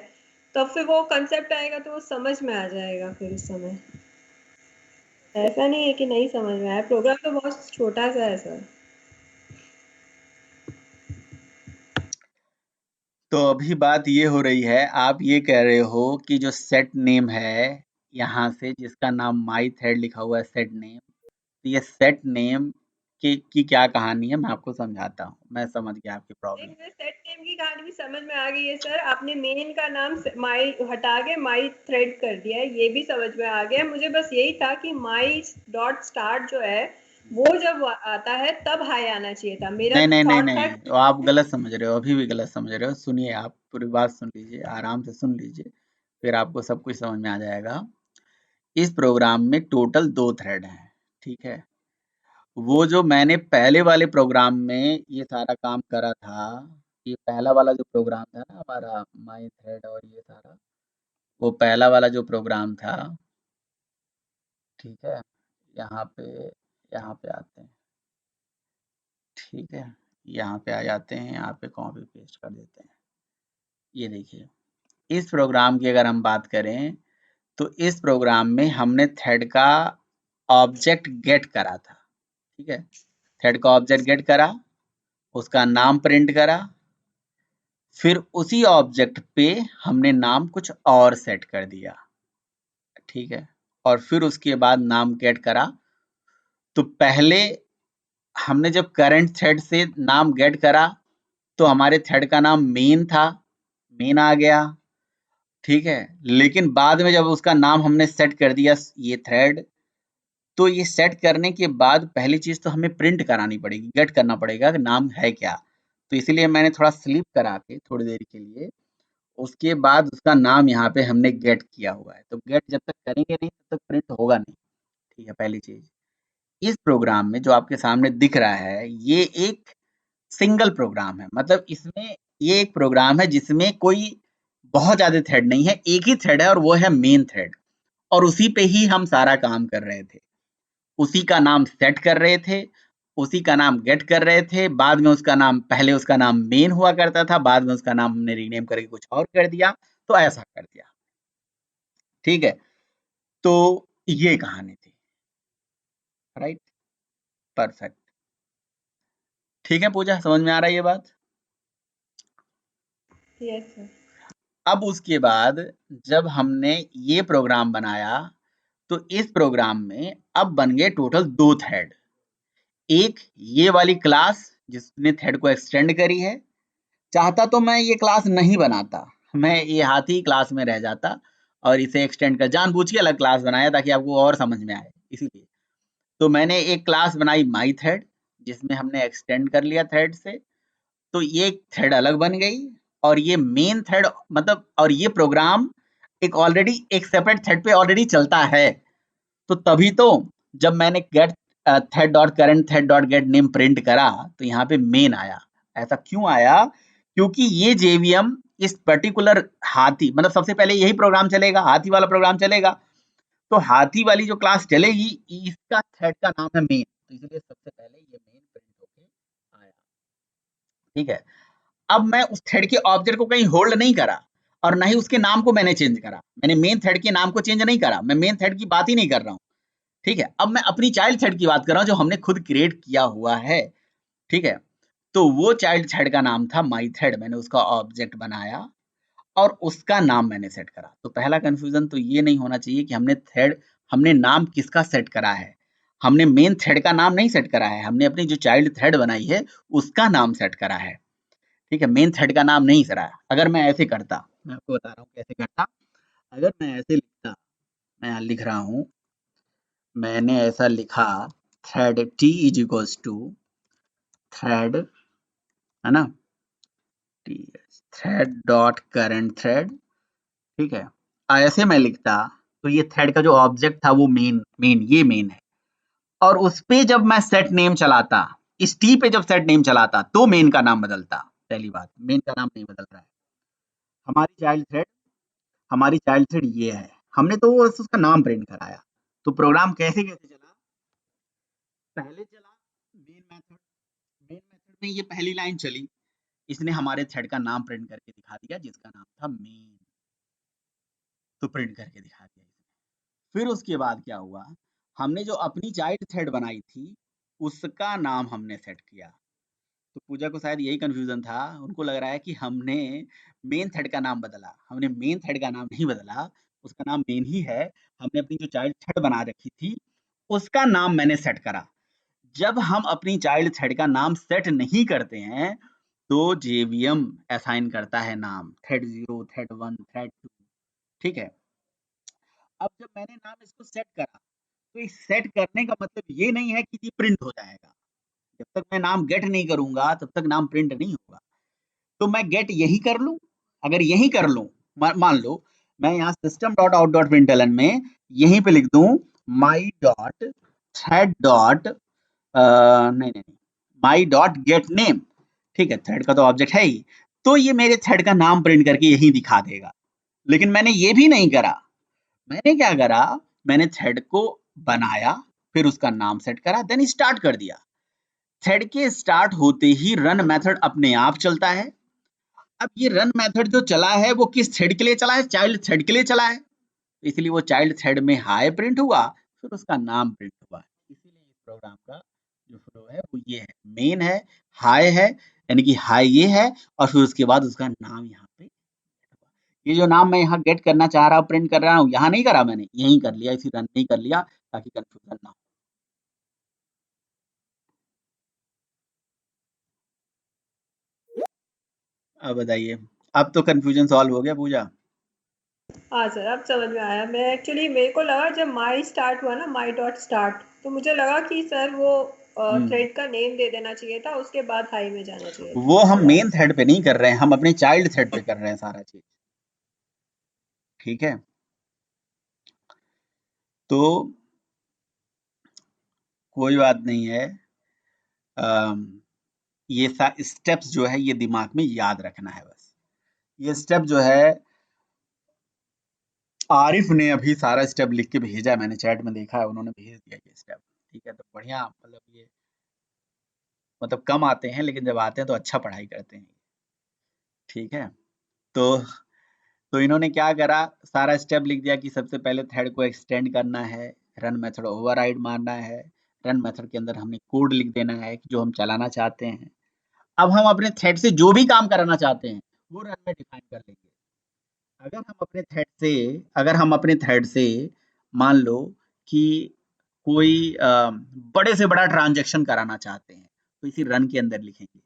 Speaker 4: तब फिर वो कंसेप्ट आएगा तो वो समझ में आ जाएगा फिर उस समय। ऐसा नहीं है कि नहीं समझ में आया, प्रोग्राम तो बहुत छोटा सा है सर।
Speaker 1: तो अभी बात ये हो रही है, आप ये कह रहे हो कि जो सेट नेम है यहाँ से जिसका नाम माई थ्रेड लिखा हुआ है सेट नेम, तो ये सेट नेम की क्या कहानी है, मैं आपको समझाता हूँ। मैं समझ गया आपकी प्रॉब्लम।
Speaker 4: मुझे सेट नेम की कहानी भी समझ में आ गई है सर। आपने मेन का नाम माई हटा के माई थ्रेड कर दिया है, ये भी समझ में आ गया। मुझे बस यही था कि माई डॉट स्टार्ट जो है वो जब आता है तब हाई आना चाहिए था। मेरा
Speaker 1: नहीं नहीं नहीं
Speaker 4: थॉट था
Speaker 1: नहीं, आप गलत समझ रहे हो, अभी भी गलत समझ रहे हो। सुनिए, आप पूरी बात सुन लीजिए, आराम से सुन लीजिए, फिर आपको सब कुछ समझ में आ जाएगा। इस प्रोग्राम में टोटल 2 थ्रेड हैं, ठीक है। वो जो मैंने पहले वाले प्रोग्राम में ये सारा काम करा था, ये पहला वाला जो प्रोग्राम था ना हमारा माई थ्रेड और ये सारा, वो पहला वाला जो प्रोग्राम था, ठीक है। यहाँ पे यहाँ पे आते हैं, ठीक है। यहाँ पे आ जाते हैं, यहाँ पे कॉपी पेस्ट कर देते हैं। ये देखिए, इस प्रोग्राम की अगर हम बात करें तो इस प्रोग्राम में हमने थ्रेड का ऑब्जेक्ट गेट करा था, ठीक है। थ्रेड का ऑब्जेक्ट गेट करा, उसका नाम प्रिंट करा, फिर उसी ऑब्जेक्ट पे हमने नाम कुछ और सेट कर दिया, ठीक है। और फिर उसके बाद नाम गेट करा, तो पहले हमने जब करंट थ्रेड से नाम गेट करा तो हमारे थ्रेड का नाम मेन था, मेन आ गया, ठीक है। लेकिन बाद में जब उसका नाम हमने सेट कर दिया ये थ्रेड, तो ये सेट करने के बाद पहली चीज तो हमें प्रिंट करानी पड़ेगी, गेट करना पड़ेगा कि नाम है क्या। तो इसलिए मैंने थोड़ा स्लिप करा के थोड़ी देर के लिए, उसके बाद उसका नाम यहाँ पे हमने गेट किया हुआ है। तो गेट जब तक करेंगे नहीं तब तक प्रिंट होगा नहीं, ठीक है। पहली चीज, इस प्रोग्राम में जो आपके सामने दिख रहा है ये एक सिंगल प्रोग्राम है, मतलब इसमें ये एक प्रोग्राम है जिसमें कोई बहुत ज्यादा थ्रेड नहीं है, एक ही थ्रेड है और वो है मेन थ्रेड, और उसी पे ही हम सारा काम कर रहे थे। उसी का नाम सेट कर रहे थे, उसी का नाम गेट कर रहे थे, बाद में उसका नाम, पहले उसका नाम मेन हुआ करता था, बाद में उसका नाम हमने रीनेम करके कुछ और कर दिया, तो ऐसा कर दिया, ठीक है। तो ये कहानी थी, राइट, परफेक्ट। ठीक है पूजा, समझ में आ रहा है ये बात?
Speaker 4: Yes sir.
Speaker 1: अब उसके बाद जब हमने ये प्रोग्राम बनाया तो इस प्रोग्राम में अब बन गए टोटल 2 थ्रेड। एक ये वाली क्लास जिसने थ्रेड को एक्सटेंड करी है, चाहता तो मैं ये क्लास नहीं बनाता, मैं ये हाथी क्लास में रह जाता और इसे एक्सटेंड कर जानबूझ के अलग क्लास बनाया ताकि आपको और समझ में आए, इसीलिए। तो मैंने एक क्लास बनाई माई थ्रेड, जिसमें हमने एक्सटेंड कर लिया थ्रेड से, तो ये थ्रेड अलग बन गई और ये मेन थ्रेड मतलब, और ये प्रोग्राम एक ऑलरेडी एक सेपरेट थ्रेड पे ऑलरेडी चलता है। तो तभी तो जब मैंने get thread dot current thread dot get name print करा तो यहाँ पे मेन आया। ऐसा क्यों आया? क्योंकि ये जेवीएम इस पर्टिकुलर हाथी मतलब सबसे पहले यही प्रोग्राम चलेगा, हाथी वाला प्रोग्राम चलेगा, तो हाथी वाली जो क्लास चलेगी इसका थ्रेड का नाम है मेन, तो इसलिए सबसे पहले ये मेन प्रिंट होके आया। ठीक है, अब मैं उस थ्रेड के ऑब्जेक्ट को कहीं होल्ड नहीं करा और ना ही उसके नाम को मैंने चेंज करा, मैंने मेन थ्रेड के नाम को चेंज नहीं करा, मैं मेन थ्रेड की बात ही नहीं कर रहा हूँ। ठीक है, अब मैं अपनी चाइल्ड थ्रेड की बात कर रहा हूँ जो हमने खुद क्रिएट किया हुआ है। ठीक है, तो वो चाइल्ड थ्रेड का नाम था माई थ्रेड, मैंने उसका ऑब्जेक्ट बनाया और उसका नाम मैंने सेट करा। तो पहला कंफ्यूजन तो ये नहीं होना चाहिए कि हमने नाम किसका सेट करा है। हमने मेन थ्रेड का नाम नहीं सेट करा है, हमने अपनी जो चाइल्ड थ्रेड बनाई है उसका नाम सेट करा है। ठीक है, मेन थ्रेड का नाम नहीं सराया। अगर मैं ऐसे करता, मैं आपको बता रहा हूँ कैसे करता, अगर मैं ऐसे लिखता, मैं यहाँ लिख रहा हूँ, मैंने ऐसा लिखा thread t is equals to thread, है ना, थ्रेड डॉट करंट थ्रेड। ठीक है, ऐसे मैं लिखता तो ये थ्रेड का जो ऑब्जेक्ट था वो ये मेन है, और उस पे जब मैं सेट नेम चलाता, इस टी पे जब सेट नेम चलाता तो मेन का नाम बदलता। पहली बात, मेन का नाम नहीं बदल रहा है। हमारी चाइल्ड थ्रेड ये है, हमने तो वो उसका नाम प्रिंट कराया। तो प्रोग्राम कैसे कैसे चला, पहले चला मेन मेथड में ये पहली लाइन चली, इसने हमारे थ्रेड का नाम प्रिंट करके दिखा दिया जिसका नाम था मेन, तो प्रिंट करके दिखा दिया। फिर उसके बाद क्या हुआ, हमने जो अपनी चाइल्ड थ्रेड बनाई थी उसका नाम हमने सेट किया। तो पूजा को शायद यही कंफ्यूजन था, उनको लग रहा है कि हमने मेन थ्रेड का नाम बदला, हमने मेन थ्रेड का नाम नहीं बदला, उसका नाम मेन ही है। हमने अपनी जो चाइल्ड थ्रेड बना रखी थी उसका नाम मैंने सेट करा। जब हम अपनी चाइल्ड थ्रेड का नाम सेट नहीं करते हैं तो जेवीएम असाइन करता है नाम, थ्रेड 0, थ्रेड 1, थ्रेड 2। ठीक है, अब जब मैंने नाम इसको सेट करा तो इस सेट करने का मतलब ये नहीं है कि ये प्रिंट हो जाएगा। जब तक मैं नाम गेट नहीं करूंगा तब तक नाम प्रिंट नहीं होगा। तो मैं गेट यही कर लूं, अगर यही कर लूं, मान लो मैं यहाँ system dot out dot println में यहीं पे लिख दूं माई डॉट थ्रेड डॉट नहीं माई डॉट गेट नेम। ठीक है, थ्रेड का तो ऑब्जेक्ट है ही, तो ये मेरे थ्रेड का नाम प्रिंट करके यही दिखा देगा। लेकिन मैंने ये भी नहीं करा, मैंने क्या करा, मैंने थ्रेड को बनाया, फिर उसका नाम सेट करा, देन स्टार्ट कर दिया। थ्रेड के स्टार्ट होते ही रन मेथड अपने आप चलता है। अब ये रन मेथड जो चला है वो किस थ्रेड के लिए चला है, चाइल्ड थ्रेड के लिए चला है, इसलिए वो चाइल्ड थ्रेड में हाई प्रिंट हुआ, फिर उसका नाम प्रिंट हुआ। इसीलिए इस प्रोग्राम का जो फ्लो है वो ये है, मेन है, हाई है, यानी कि हाई ये है, और फिर उसके बाद उसका नाम यहाँ पे, ये जो नाम मैं यहाँ गेट करना चाह रहा हूँ, प्रिंट कर रहा हूँ, यहाँ नहीं करा मैंने, यहीं कर लिया, इसी रन नहीं कर लिया ताकि कंफ्यूजन ना हो। अब बताइए, अब तो कंफ्यूजन सॉल्व हो गया पूजा?
Speaker 4: हाँ सर, अब समझ में आया। मेरे को लगा जब माई स्टार्ट हुआ ना, माई डॉट स्टार्ट, तो मुझे लगा कि सर वो थ्रेड का नेम दे देना चाहिए था, उसके बाद हाई में जाना चाहिए था।
Speaker 1: वो हम मेन थ्रेड पे नहीं कर रहे हैं, हम अपने चाइल्ड थ्रेड पे कर रहे हैं सारा चीज। ठीक है, तो कोई बात नहीं है, ये स्टेप्स जो है ये दिमाग में याद रखना है बस। ये स्टेप जो है आरिफ ने अभी सारा स्टेप लिख के भेजा है, मैंने चैट में देखा है, उन्होंने भेज दिया ये स्टेप। ठीक है, तो बढ़िया, मतलब ये मतलब कम आते हैं लेकिन जब आते हैं तो अच्छा पढ़ाई करते हैं। ठीक है, तो इन्होंने क्या करा, सारा स्टेप लिख दिया कि सबसे पहले थ्रेड को एक्सटेंड करना है, रन मेथड ओवरराइड मारना है, रन मेथड के अंदर हमने कोड लिख देना है कि जो हम चलाना चाहते हैं। अब हम अपने थ्रेड से जो भी काम कराना चाहते हैं वो रन में डिफाइन कर लेंगे। अगर हम अपने थ्रेड से मान लो कि कोई बड़े से बड़ा ट्रांजैक्शन कराना चाहते हैं तो इसी रन के अंदर लिखेंगे।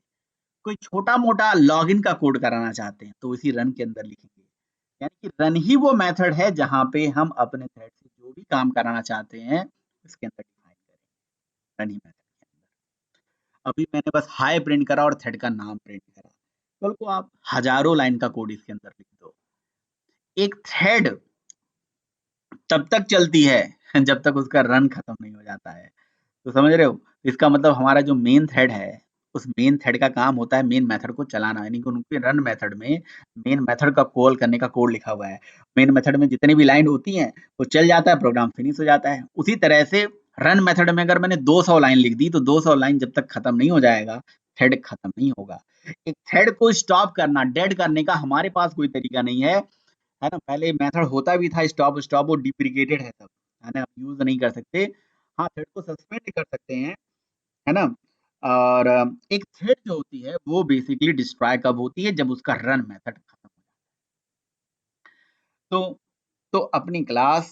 Speaker 1: कोई छोटा मोटा लॉगिन का कोड कराना चाहते हैं तो इसी रन के अंदर लिखेंगे। यानी कि रन ही वो मेथड है जहां पे हम अपने थ्रेड से जो भी काम कराना चाहते हैं उसके अंदर डिफाइन करें, रन ही मेथड के अंदर। अभी मैंने बस हाई प्रिंट करा और थ्रेड का नाम प्रिंट करा, कल को आप हजारों लाइन का कोड इसके अंदर लिख दो। एक थ्रेड तब तक चलती है जब तक उसका रन खत्म नहीं हो जाता है, तो समझ रहे हो। इसका मतलब हमारा जो मेन थ्रेड है उस मेन थ्रेड का काम होता है मेन मेथड को चलाना, यानी कि उनके रन मेथड में मेन मेथड का कॉल करने का कोड लिखा हुआ है। मेन मेथड में जितनी भी लाइन होती हैं वो चल जाता है, प्रोग्राम फिनिश हो जाता है। उसी तरह से रन मेथड में अगर मैंने 200 लाइन लिख दी तो 200 लाइन जब तक खत्म नहीं हो जाएगा थ्रेड खत्म नहीं होगा। एक थ्रेड को स्टॉप करना, डेड करने का हमारे पास कोई तरीका नहीं है ना। पहले मेथड होता भी था स्टॉप, वो डिप्रिकेटेड है सब, है ना, यूज नहीं कर सकते। हाँ, थ्रेड को सस्पेंड कर सकते हैं, है ना। और एक थ्रेड जो होती है वो बेसिकली डिस्ट्रॉय कब होती है, जब उसका रन मेथड खत्म हो जाए। तो अपनी क्लास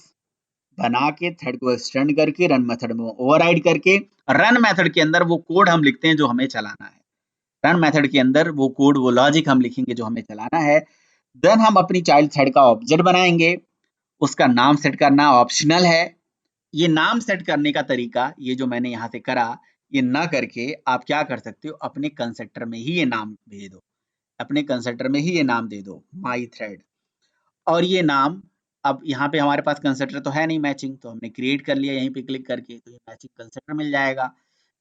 Speaker 1: बना के थ्रेड को एक्सटेंड करके रन मेथड में ओवरराइड करके रन मेथड के अंदर वो कोड हम लिखते हैं जो हमें चलाना है। रन मेथड के अंदर वो कोड, वो लॉजिक हम लिखेंगे जो हमें चलाना है। देन हम अपनी चाइल्ड थ्रेड का ऑब्जेक्ट बनाएंगे, उसका नाम सेट करना ऑप्शनल है। ये नाम सेट करने का तरीका ये जो मैंने यहाँ से करा, ये ना करके आप क्या कर सकते हो, अपने कंस्ट्रक्टर में ही ये नाम भेज दो, अपने कंस्ट्रक्टर में ही ये नाम दे दो माई थ्रेड। और ये नाम, अब यहाँ पे हमारे पास कंस्ट्रक्टर तो है नहीं मैचिंग, तो हमने क्रिएट कर लिया यहीं पे क्लिक करके, तो ये मैचिंग कंस्ट्रक्टर मिल जाएगा।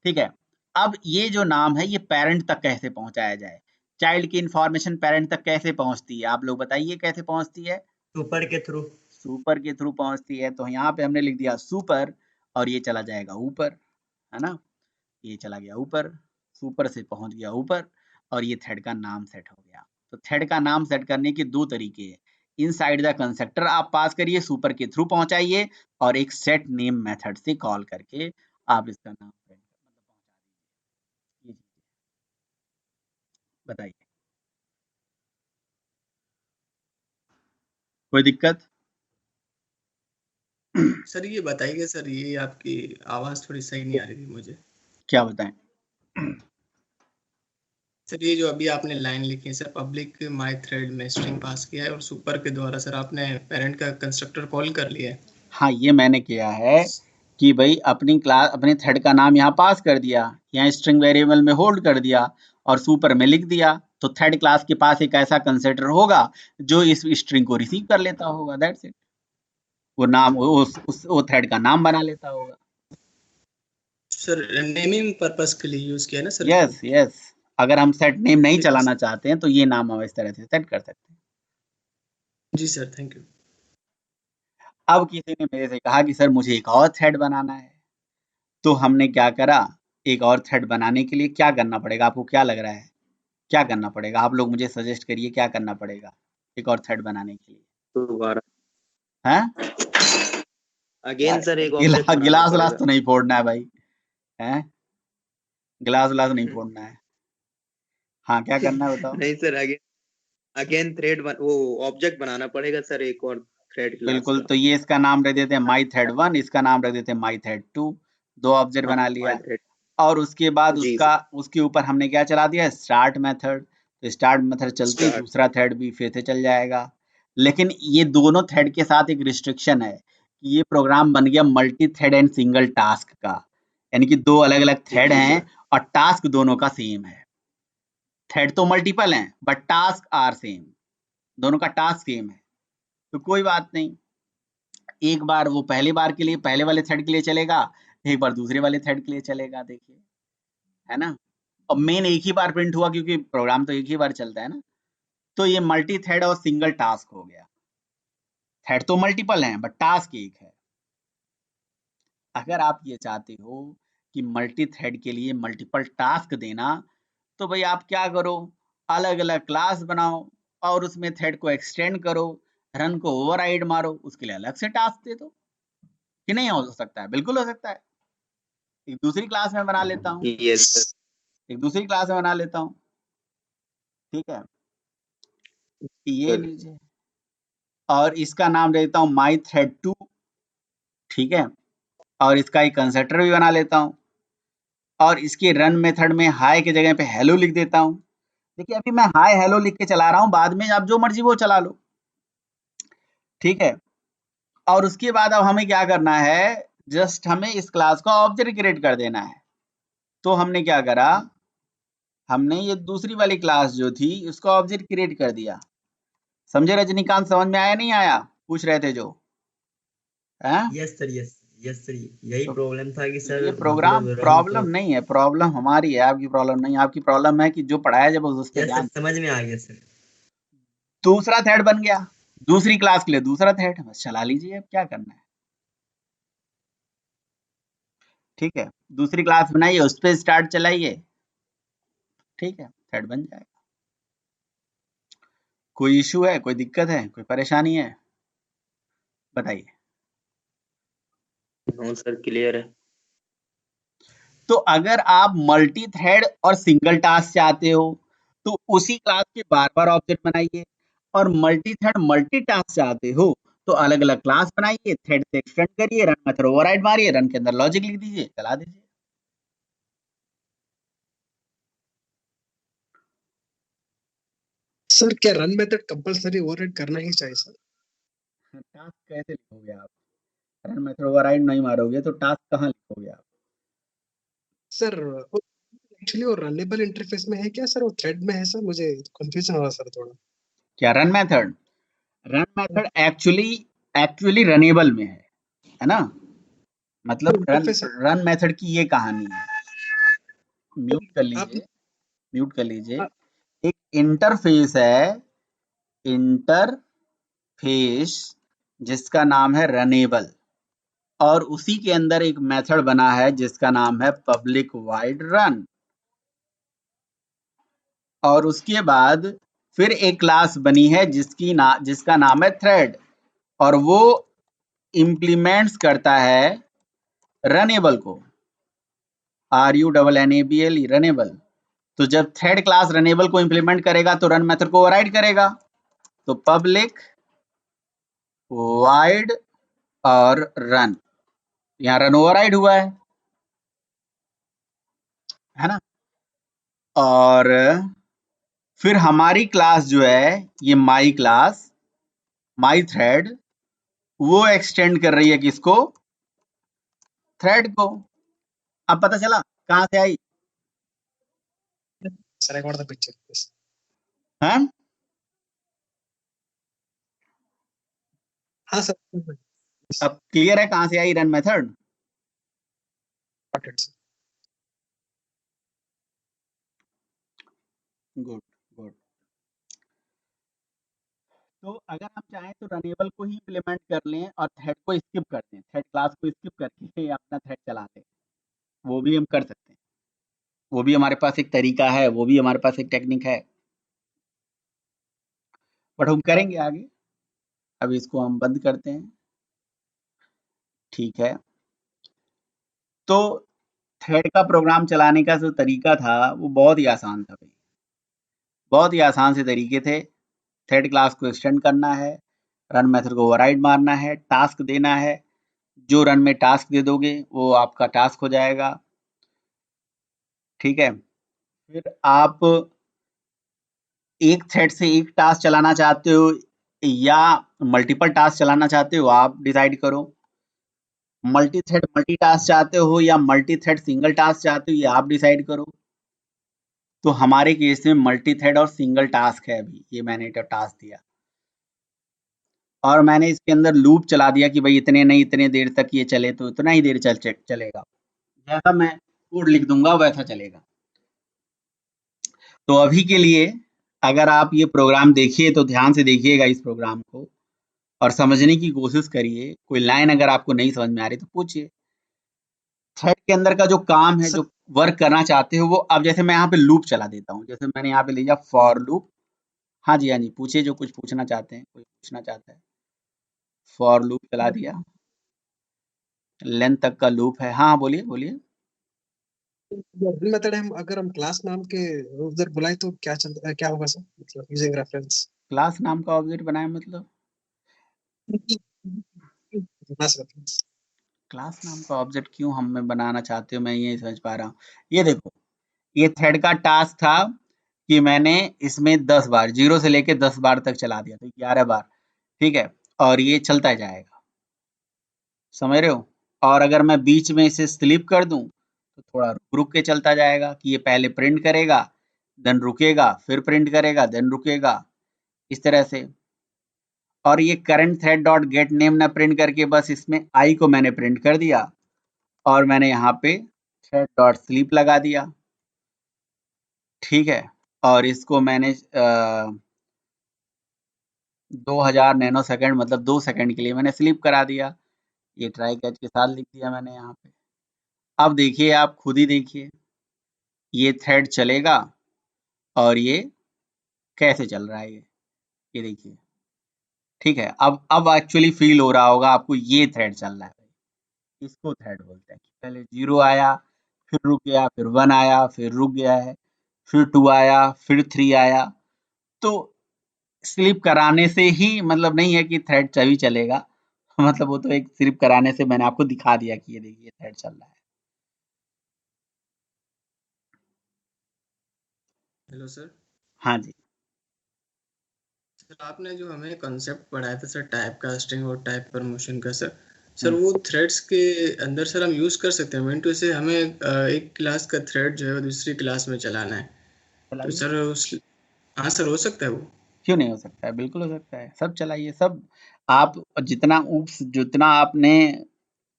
Speaker 1: ठीक है, अब ये जो नाम है ये पेरेंट तक कैसे पहुंचाया जाए, चाइल्ड की इंफॉर्मेशन पेरेंट तक कैसे पहुंचती है, आप लोग बताइए कैसे पहुंचती है।
Speaker 6: सुपर के थ्रू।
Speaker 1: सुपर के थ्रू पहुंचती है, तो यहाँ पे हमने लिख दिया सुपर और ये चला जाएगा ऊपर, है ना, ये चला गया ऊपर, सुपर से पहुंच गया ऊपर और ये थ्रेड का नाम सेट हो गया। तो थ्रेड का नाम सेट करने के दो तरीके हैं, इनसाइड द कंस्ट्रक्टर आप पास करिए, सुपर के थ्रू पहुंचाइए, और एक सेट नेम मेथड से कॉल करके आप इसका नाम प्रिंट पहुंचा दीजिए। बताइए, कोई दिक्कत।
Speaker 5: सर ये बताइए सर, ये आपकी आवाज थोड़ी सही नहीं आ रही थी मुझे।
Speaker 1: क्या बताएं।
Speaker 5: सर ये जो अभी आपने लाइन लिखी है सर, पब्लिक माई थ्रेड में स्ट्रिंग पास किया है और सुपर के द्वारा सर आपने पेरेंट का कंस्ट्रक्टर कॉल कर लिया है।
Speaker 1: हाँ, ये मैंने किया है कि भाई अपनी क्लास, अपने थ्रेड का नाम यहाँ पास कर दिया, यहाँ स्ट्रिंग वेरिएबल में होल्ड कर दिया और सुपर में लिख दिया, तो थ्रेड क्लास के पास एक ऐसा कंस्ट्रक्टर होगा जो इस स्ट्रिंग को रिसीव कर लेता होगा, दैट्स इट। वो नाम वो थ्रेड का नाम बना लेता होगा।
Speaker 5: सर नेमिंग पर्पस के लिए यूज किया है ना सर?
Speaker 1: यस यस, अगर हम सेट नेम नहीं चलाना चाहते हैं तो ये नाम हम इस तरह से सेट कर सकते हैं।
Speaker 5: जी सर, थैंक यू।
Speaker 1: अब किसी ने मेरे से कहा कि सर मुझे एक और थ्रेड बनाना है, तो हमने क्या करा, एक और थ्रेड बनाने के लिए क्या करना पड़ेगा, आपको क्या लग रहा है क्या करना पड़ेगा, आप लोग मुझे सजेस्ट करिए क्या करना पड़ेगा एक और थ्रेड बनाने के लिए।
Speaker 2: दोबारा
Speaker 1: हैं,
Speaker 2: अगेन सर एक ऑब्जेक्ट बनाना
Speaker 1: गिलास
Speaker 2: पड़ेगा।
Speaker 1: तो नहीं फोड़ना है भाई, हैं, गिलास नहीं फोड़ना है। हाँ, क्या करना है बताओ।
Speaker 2: नहीं सर, अगेन थ्रेड वो ऑब्जेक्ट बनाना पड़ेगा सर, एक और थ्रेड क्लास
Speaker 1: बिल्कुल,
Speaker 2: का।
Speaker 1: तो ये इसका नाम रख देते हैं माई थ्रेड 1, इसका नाम रख देते हैं माई थ्रेड 2, दो ऑब्जेक्ट
Speaker 2: हाँ,
Speaker 1: बना
Speaker 2: माई
Speaker 1: लिया।
Speaker 2: थ्रेड।
Speaker 1: और उसके बाद
Speaker 2: जी
Speaker 1: उसका
Speaker 2: सर,
Speaker 1: उसके ऊपर हमने क्या चला दिया, स्टार्ट मेथड। तो स्टार्ट मेथड चलते ही
Speaker 2: स्टार्ट।
Speaker 1: दूसरा थ्रेड भी फिर से चल जाएगा। लेकिन ये दोनों थ्रेड के साथ एक रिस्ट्रिक्शन है कि ये प्रोग्राम बन गया multi thread and single task का, यानी कि दो अलग अलग थ्रेड
Speaker 2: जी
Speaker 1: हैं
Speaker 2: सर,
Speaker 1: और टास्क दोनों का सेम है। थ्रेड तो मल्टीपल हैं बट टास्क आर सेम, दोनों का टास्क सेम है। तो कोई बात नहीं, एक बार वो पहली बार के लिए पहले वाले थ्रेड के लिए चलेगा, एक बार दूसरे वाले थ्रेड के लिए चलेगा, देखिए, है ना। और मेन एक ही बार प्रिंट हुआ क्योंकि प्रोग्राम तो एक ही बार चलता है ना। तो ये मल्टी थ्रेड और सिंगल टास्क हो गया। थ्रेड तो मल्टीपल हैं बट टास्क एक है। अगर आप ये चाहते हो कि मल्टी थ्रेड के लिए मल्टीपल टास्क देना, तो भाई आप क्या करो, अलग अलग क्लास बनाओ और उसमें थ्रेड को एक्सटेंड करो, रन को ओवरराइड मारो, उसके लिए अलग से टास्क दे दो। कि नहीं हो सकता है? बिल्कुल हो सकता है। एक दूसरी क्लास में बना लेता हूँ,
Speaker 2: यस सर।
Speaker 1: एक दूसरी क्लास में बना लेता हूँ, ठीक है, ये
Speaker 2: सर,
Speaker 1: लीजिए, और इसका नाम देता हूँ माई थ्रेड 2, ठीक है, और इसका एक कंस्ट्रक्टर भी बना लेता हूँ और इसके रन मेथड में हाई के जगह पे हेलो लिख देता हूँ। देखिए अभी मैं हाई हेलो लिख के चला रहा हूँ, बाद में आप जो मर्जी वो चला लो, ठीक है। और उसके बाद अब हमें क्या करना है, जस्ट हमें इस क्लास का ऑब्जेक्ट क्रिएट कर देना है। तो हमने क्या करा, हमने ये दूसरी वाली क्लास जो थी उसका ऑब्जेक्ट क्रिएट कर दिया। समझे रजनीकांत, समझ में आया नहीं आया, पूछ रहे थे जो है?
Speaker 6: यस सर, यस सर, यही
Speaker 1: तो
Speaker 6: प्रॉब्लम था कि सर
Speaker 1: ये प्रोग्राम
Speaker 6: मतलब
Speaker 1: प्रॉब्लम नहीं है, प्रॉब्लम हमारी है, आपकी प्रॉब्लम नहीं है। आपकी प्रॉब्लम है कि जो पढ़ाया जब उस पर
Speaker 6: यस सर,
Speaker 1: ध्यान।
Speaker 6: समझ में आ गया सर।
Speaker 1: दूसरा थ्रेड बन गया, दूसरी क्लास के लिए दूसरा थ्रेड, बस चला लीजिए, अब क्या करना है, ठीक है। दूसरी क्लास बनाइए, उस पर स्टार्ट चलाइए, ठीक है, थ्रेड बन जाएगा। कोई इशू है, कोई दिक्कत है, कोई परेशानी है, बताइए।
Speaker 2: नो सर, क्लियर है।
Speaker 1: तो अगर आप मल्टी थ्रेड और सिंगल टास्क चाहते हो तो उसी क्लास के बार बार ऑब्जेक्ट बनाइए, और मल्टी थ्रेड मल्टी टास्क चाहते हो तो अलग अलग क्लास बनाइए, थ्रेड से एक्सटेंड करिए, रन मेथड ओवरराइड मारिए, रन के अंदर लॉजिक लिख दीजिए, चला दीजिए।
Speaker 7: सर क्या रन मेथड कंपलसरी ओवरराइड करना ही चाहिए सर?
Speaker 1: टास्क कैसे लिखोगे आप, रन मेथड ओवरराइड नहीं मारोगे तो टास्क कहाँ लिखोगे आप?
Speaker 7: सर एक्चुअली वो रनेबल इंटरफेस में है क्या सर, वो थ्रेड में है सर? मुझे कंफ्यूजन हुआ सर थोड़ा।
Speaker 1: क्या run method? Run method actually runnable में है ना, मतलब रन
Speaker 7: इंटरफेस
Speaker 1: रन मेथड की ये कहानी है। म्यूट कर
Speaker 7: आप
Speaker 1: लीजिए, म्यूट कर लीजिए।
Speaker 7: आ-
Speaker 1: एक इंटरफेस है, इंटरफेस जिसका नाम है रनेबल, और उसी के अंदर एक मेथड बना है जिसका नाम है पब्लिक वाइड रन, और उसके बाद फिर एक क्लास बनी है जिसका नाम है थ्रेड, और वो इम्प्लीमेंट्स करता है रनेबल को, RUNNABLE रनेबल। तो जब थ्रेड क्लास रनेबल को इम्प्लीमेंट करेगा तो रन मेथड को ओवरराइड करेगा, तो पब्लिक वाइड और रन, यहाँ रन ओवरराइड हुआ है ना। और फिर हमारी क्लास जो है ये माई क्लास, माई थ्रेड, वो एक्सटेंड कर रही है किसको, थ्रेड को। अब पता चला कहां से आई
Speaker 7: सर एक बार पिक्चर प्लीज।
Speaker 1: है?
Speaker 7: हाँ सर,
Speaker 1: अब क्लियर है कहां से I run method? Good good. तो अगर हम चाहें तो रनेबल को ही इम्प्लीमेंट कर लें और थ्रेड को स्किप कर दें, थ्रेड क्लास को स्किप करके अपना थ्रेड चला दें, वो भी हम कर सकते हैं, वो भी हमारे पास एक तरीका है, वो भी हमारे पास एक टेक्निक है, बट हम करेंगे आगे। अभी इसको हम बंद करते हैं, ठीक है। तो थ्रेड का प्रोग्राम चलाने का जो तरीका था वो बहुत ही आसान था भाई, बहुत ही आसान से तरीके थे। थ्रेड क्लास को एक्सटेंड करना है, रन मेथड को ओवरराइड मारना है, टास्क देना है, जो रन में टास्क दे दोगे वो आपका टास्क हो जाएगा, ठीक है। फिर आप एक थ्रेड से एक टास्क चलाना चाहते हो या मल्टीपल टास्क चलाना चाहते हो, आप डिसाइड करो। मल्टी थ्रेड मल्टी टास्क चाहते हो या मल्टी थ्रेड सिंगल टास्क चाहते हो, ये आप डिसाइड करो। तो हमारे केस में मल्टी थ्रेड और सिंगल टास्क है, अभी ये मैंने तो टास्क दिया और मैंने इसके अंदर लूप चला दिया कि भाई इतने नहीं इतने देर तक ये चले तो इतना ही देर चलेगा, जैसा मैं कोड लिख दूंगा वैसा चलेगा। तो अभी के लिए अगर आप ये प्रोग्राम देखिए तो ध्यान से देखिएगा इस प्रोग्राम को और समझने की कोशिश करिए। कोई लाइन अगर आपको नहीं समझ में आ रही तो पूछिए। थ्रेड के अंदर का जो काम है,
Speaker 7: सर
Speaker 1: जो वर्क करना चाहते हो वो, अब जैसे मैं यहाँ पे लूप चला देता हूँ, जैसे मैंने यहाँ पे लिया फॉर लूप। हाँ जी, हाँ जी, पूछिए जो कुछ पूछना चाहते हैं, कोई पूछना चाहता है। फॉर लूप चला दिया, लेंथ तक का लूप है। हाँ हाँ, बोलिए बोलिए।
Speaker 7: रन मेथड हम अगर हम क्लास नाम के उधर बुलाए तो क्या चलता, क्या होगा सर, मतलब यूजिंग रेफरेंस?
Speaker 1: क्लास नाम का ऑब्जेक्ट बनाए मतलब?
Speaker 7: Class reference.
Speaker 1: क्लास नाम का ऑब्जेक्ट क्यों हमें बनाना चाहते हो, मैं ये नहीं समझ पा रहा हूँ। ये देखो, ये थ्रेड का टास्क था कि मैंने इसमें 10 बार 0 से लेके 10 बार तक चला दिया, तो 11 बार, ठीक है, और ये चलता जाएगा, समझ रहे हो। और अगर मैं बीच में इसे स्लिप कर दूं तो थोड़ा रुक रुक के चलता जाएगा, कि ये पहले प्रिंट करेगा, देन रुकेगा, फिर प्रिंट करेगा, देन रुकेगा, इस तरह से। और ये current thread dot get name ना प्रिंट करके बस इसमें आई को मैंने प्रिंट कर दिया, और मैंने यहाँ पे थ्रेड डॉट स्लीप लगा दिया, ठीक है। और इसको मैंने 2000 नैनो सेकंड मतलब 2 सेकंड के लिए मैंने स्लीप करा दिया। ये ट्राई कैच के साथ लिख दिया मैंने यहाँ पे। अब देखिए, आप खुद ही देखिए, ये थ्रेड चलेगा और ये कैसे चल रहा है, ये देखिए, ठीक है। अब एक्चुअली फील हो रहा होगा आपको, ये थ्रेड चल रहा है, इसको थ्रेड बोलते हैं। पहले 0 आया, फिर रुक गया, फिर 1 आया, फिर रुक गया है, फिर 2 आया, फिर 3 आया। तो स्लिप कराने से ही मतलब नहीं है कि थ्रेड तभी चलेगा, मतलब वो तो एक स्लिप कराने से मैंने आपको दिखा दिया कि ये देखिए थ्रेड चल रहा है।
Speaker 5: Hello sir.
Speaker 1: हाँ जी।
Speaker 5: सर आपने जो हमें कॉन्सेप्ट पढ़ाया था सर, टाइप कास्टिंग और टाइप प्रमोशन का सर वो थ्रेड्स के अंदर सर हम यूज कर सकते हैं मिंटू से। हमें एक क्लास का थ्रेड जो है वो दूसरी क्लास में चलाना है, तो
Speaker 1: चलाइए,
Speaker 5: सर उस हाँ सर हो सकता है वो?
Speaker 1: क्यों नहीं हो सकता है, बिल्कुल हो सकता है, सब चलाइए सब। आप जितना आपने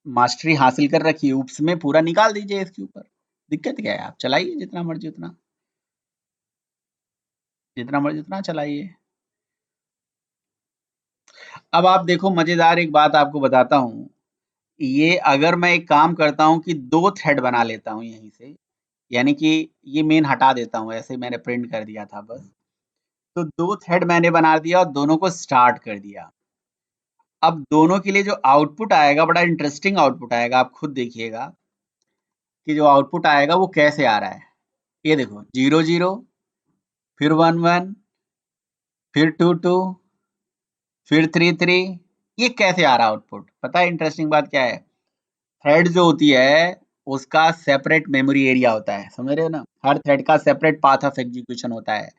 Speaker 1: मास्टरी हासिल कर रखी है ऊप्स में पूरा निकाल दीजिए इसके ऊपर, दिक्कत क्या है, आप चलाइए जितना मर्जी उतना, जितना मर्जी उतना चलाइए। अब आप देखो, मजेदार एक बात आपको बताता हूँ, ये अगर मैं एक काम करता हूँ कि 2 थ्रेड बना लेता हूँ यहीं से, यानी कि ये मेन हटा देता हूँ, ऐसे मैंने प्रिंट कर दिया था बस, तो 2 थ्रेड मैंने बना दिया और दोनों को स्टार्ट कर दिया। अब दोनों के लिए जो आउटपुट आएगा बड़ा इंटरेस्टिंग आउटपुट आएगा, आप खुद देखिएगा कि जो आउटपुट आएगा वो कैसे आ रहा है। ये देखो, 0 0, फिर 1 1, फिर 2 2, फिर 3 3, ये कैसे आ रहा है आउटपुट, पता है इंटरेस्टिंग बात क्या है? थ्रेड जो होती है उसका सेपरेट मेमोरी एरिया होता है, समझ रहे हो ना, हर थ्रेड का सेपरेट पाथ ऑफ एग्जीक्यूशन होता है।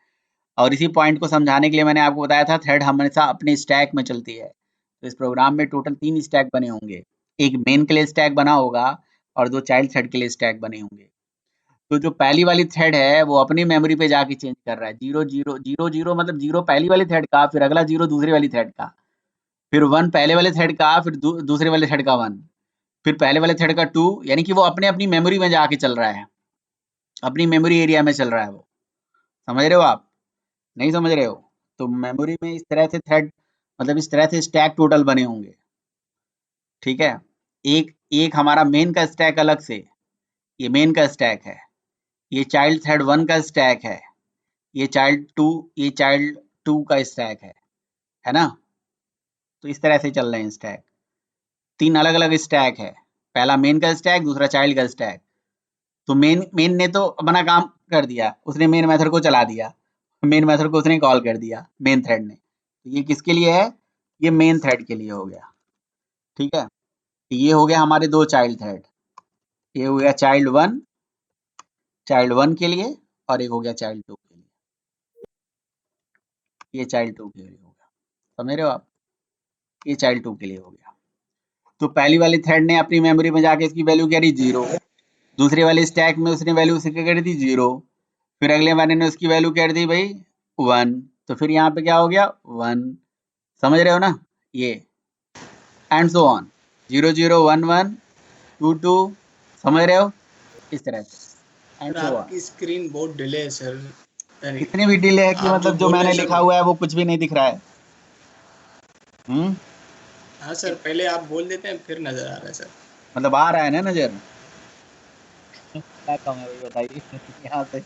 Speaker 1: और इसी पॉइंट को समझाने के लिए मैंने आपको बताया था थ्रेड हमेशा अपने स्टैक में चलती है। तो इस प्रोग्राम में टोटल 3 स्टैक बने होंगे, एक मेन के लिए स्टैक बना होगा और 2 चाइल्ड थ्रेड के लिए स्टैक बने होंगे। तो जो पहली वाली थ्रेड है वो अपनी मेमोरी पे जाके चेंज कर रहा है, 0 0 0 0 मतलब 0 पहली वाली थ्रेड का, फिर अगला 0 दूसरी वाली थ्रेड का, फिर 1 पहले वाले थ्रेड का, फिर दूसरे वाले थ्रेड का 1, फिर पहले वाले थ्रेड का 2, यानी कि वो अपने अपनी मेमोरी में जाके चल रहा है, अपनी मेमोरी एरिया में चल रहा है वो। समझ रहे हो आप? नहीं समझ रहे हो? तो मेमोरी में इस तरह से थ्रेड, मतलब इस तरह से स्टैक टोटल बने होंगे, ठीक है। एक एक हमारा मेन का स्टैक अलग से, ये मेन का स्टैक है, ये चाइल्ड थ्रेड 1 का स्टैक है, ये चाइल्ड 2 का स्टैक है ना। तो इस तरह से चल रहे हैं स्टैक, 3 अलग अलग स्टैक है, पहला मेन का स्टैक, दूसरा चाइल्ड का स्टैक। तो मेन ने तो अपना काम कर दिया, उसने मेन मेथड को चला दिया, मेन मेथड को उसने कॉल कर दिया मेन थ्रेड ने। तो ये किसके लिए है? ये मेन थ्रेड के लिए हो गया, ठीक है। ये हो गया हमारे 2 चाइल्ड थ्रेड, ये हो गया चाइल्ड वन के लिए, और एक हो गया चाइल्ड 2 के लिए, ये चाइल्ड 2 के लिए हो गया, समझ रहे हो आप? ये चाइल्ड 2 के लिए हो गया। तो पहली वाली थ्रेड ने अपनी मेमोरी में जाके इसकी वैल्यू करी 0, दूसरे वाले स्टैक में उसने वैल्यू कर दी 0, फिर अगले वाले ने उसकी वैल्यू कर दी भाई 1, तो फिर यहाँ पे क्या हो गया 1, समझ रहे हो ना? ये एंड सो ऑन, 0 0 1 1 2 2, समझ रहे हो? इस तरह से एंड
Speaker 5: सर
Speaker 1: सो ऑन।
Speaker 5: आपकी स्क्रीन बहुत डिले है सर, यानी
Speaker 1: कितनी भी डिले है कि
Speaker 5: आप जो
Speaker 1: मतलब जो
Speaker 5: बोल रहे
Speaker 1: मैंने
Speaker 5: हैं
Speaker 1: लिखा
Speaker 5: सर।
Speaker 1: हुआ है वो कुछ भी नहीं दिख रहा है।
Speaker 5: हाँ सर, पहले आप बोल देते हैं फिर नजर आ रहा है सर।
Speaker 1: मतलब आ रहा है ना नजर? क्या कहूँ मैं, वही बताइए यहाँ से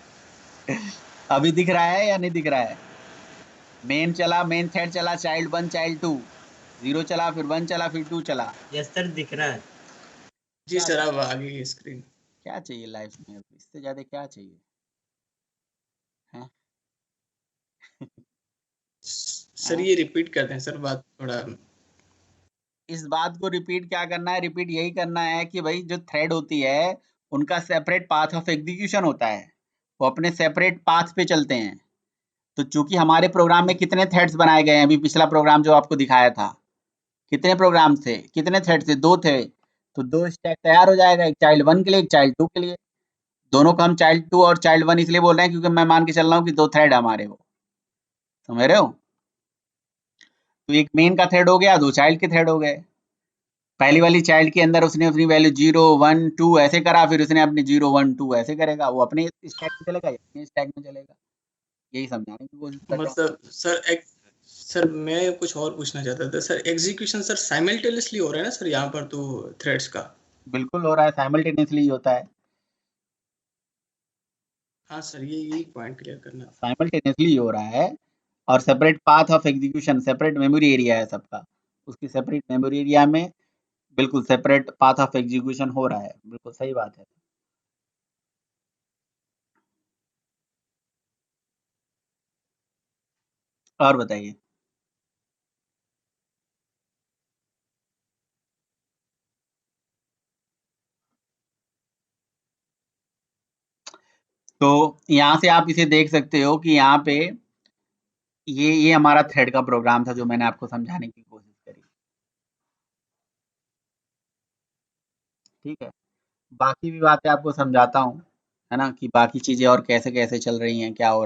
Speaker 1: अभी दिख रहा है या नहीं दिख रहा है? मेन चला, मेन थ्रेड चला, चाइल्ड 1 चाइल्ड 2, 0 चला, फिर 1 चला, फिर 2 चला।
Speaker 6: यस सर दिख रहा है।
Speaker 5: जी
Speaker 1: क्या
Speaker 5: सर, अब आ गई स्क्रीन।
Speaker 1: क्या चाहिए लाइफ में, अब इससे ज्यादा क्या चाहिए है?
Speaker 5: सर ये रिपीट करते हैं सर बात थोड़ा।
Speaker 1: इस बात को रिपीट क्या करना है, रिपीट यही करना है कि भाई जो थ्रेड होती है उनका सेपरेट पाथ ऑफ एग्जीक्यूशन होता है, वो अपने सेपरेट पाथ पे चलते हैं। तो चूंकि हमारे प्रोग्राम में कितने थ्रेड्स बनाए गए हैं, अभी पिछला प्रोग्राम जो आपको दिखाया था, कितने प्रोग्राम थे, कितने थ्रेड थे, 2 थे, तो 2 स्टैक तैयार हो जाएगा, एक चाइल्ड 1 के लिए, एक चाइल्ड 2 के लिए। दोनों को हम चाइल्ड 2 और चाइल्ड 1 इसलिए बोल रहे हैं क्योंकि मैं मान के चल रहा हूँ कि 2 थ्रेड हमारे वो, समझ रहे हो? तो एक मेन का थ्रेड हो गया, 2 चाइल्ड के थ्रेड हो गए। पहली वाली चाइल्ड के अंदर उसने अपनी वैल्यू 0 1 2 ऐसे करा, फिर उसने अपनी 0 1 2 ऐसे करेगा, वो अपने स्टैक में चलेगा, ये अपने स्टैक में चलेगा। यही समझाने की कोशिश कर रहा हूँ।
Speaker 5: मतलब सर मैं कुछ और पूछना चाहता था सर, एग्जीक्यूशन सर साइमल्टेनियसली हो रहा है ना सर यहाँ पर तो थ्रेड्स का?
Speaker 1: बिल्कुल हो रहा है, साइमल्टेनियसली होता है,
Speaker 5: हाँ सर, यही पॉइंट क्लियर करना।
Speaker 1: साइमल्टेनियसली हो रहा है, और separate path of execution, separate memory area है सबका, उसकी सेपरेट मेमोरी एरिया में बिल्कुल सेपरेट पाथ ऑफ एग्जीक्यूशन हो रहा है। बिल्कुल सही बात है। और बताइए। तो यहाँ से आप इसे देख सकते हो कि यहाँ पे ये हमारा थ्रेड का प्रोग्राम था जो मैंने आपको समझाने की कोशिश करी, ठीक है। बाकी भी बातें आपको समझाता हूँ, है ना, कि बाकी चीजें और कैसे कैसे चल रही हैं, क्या हो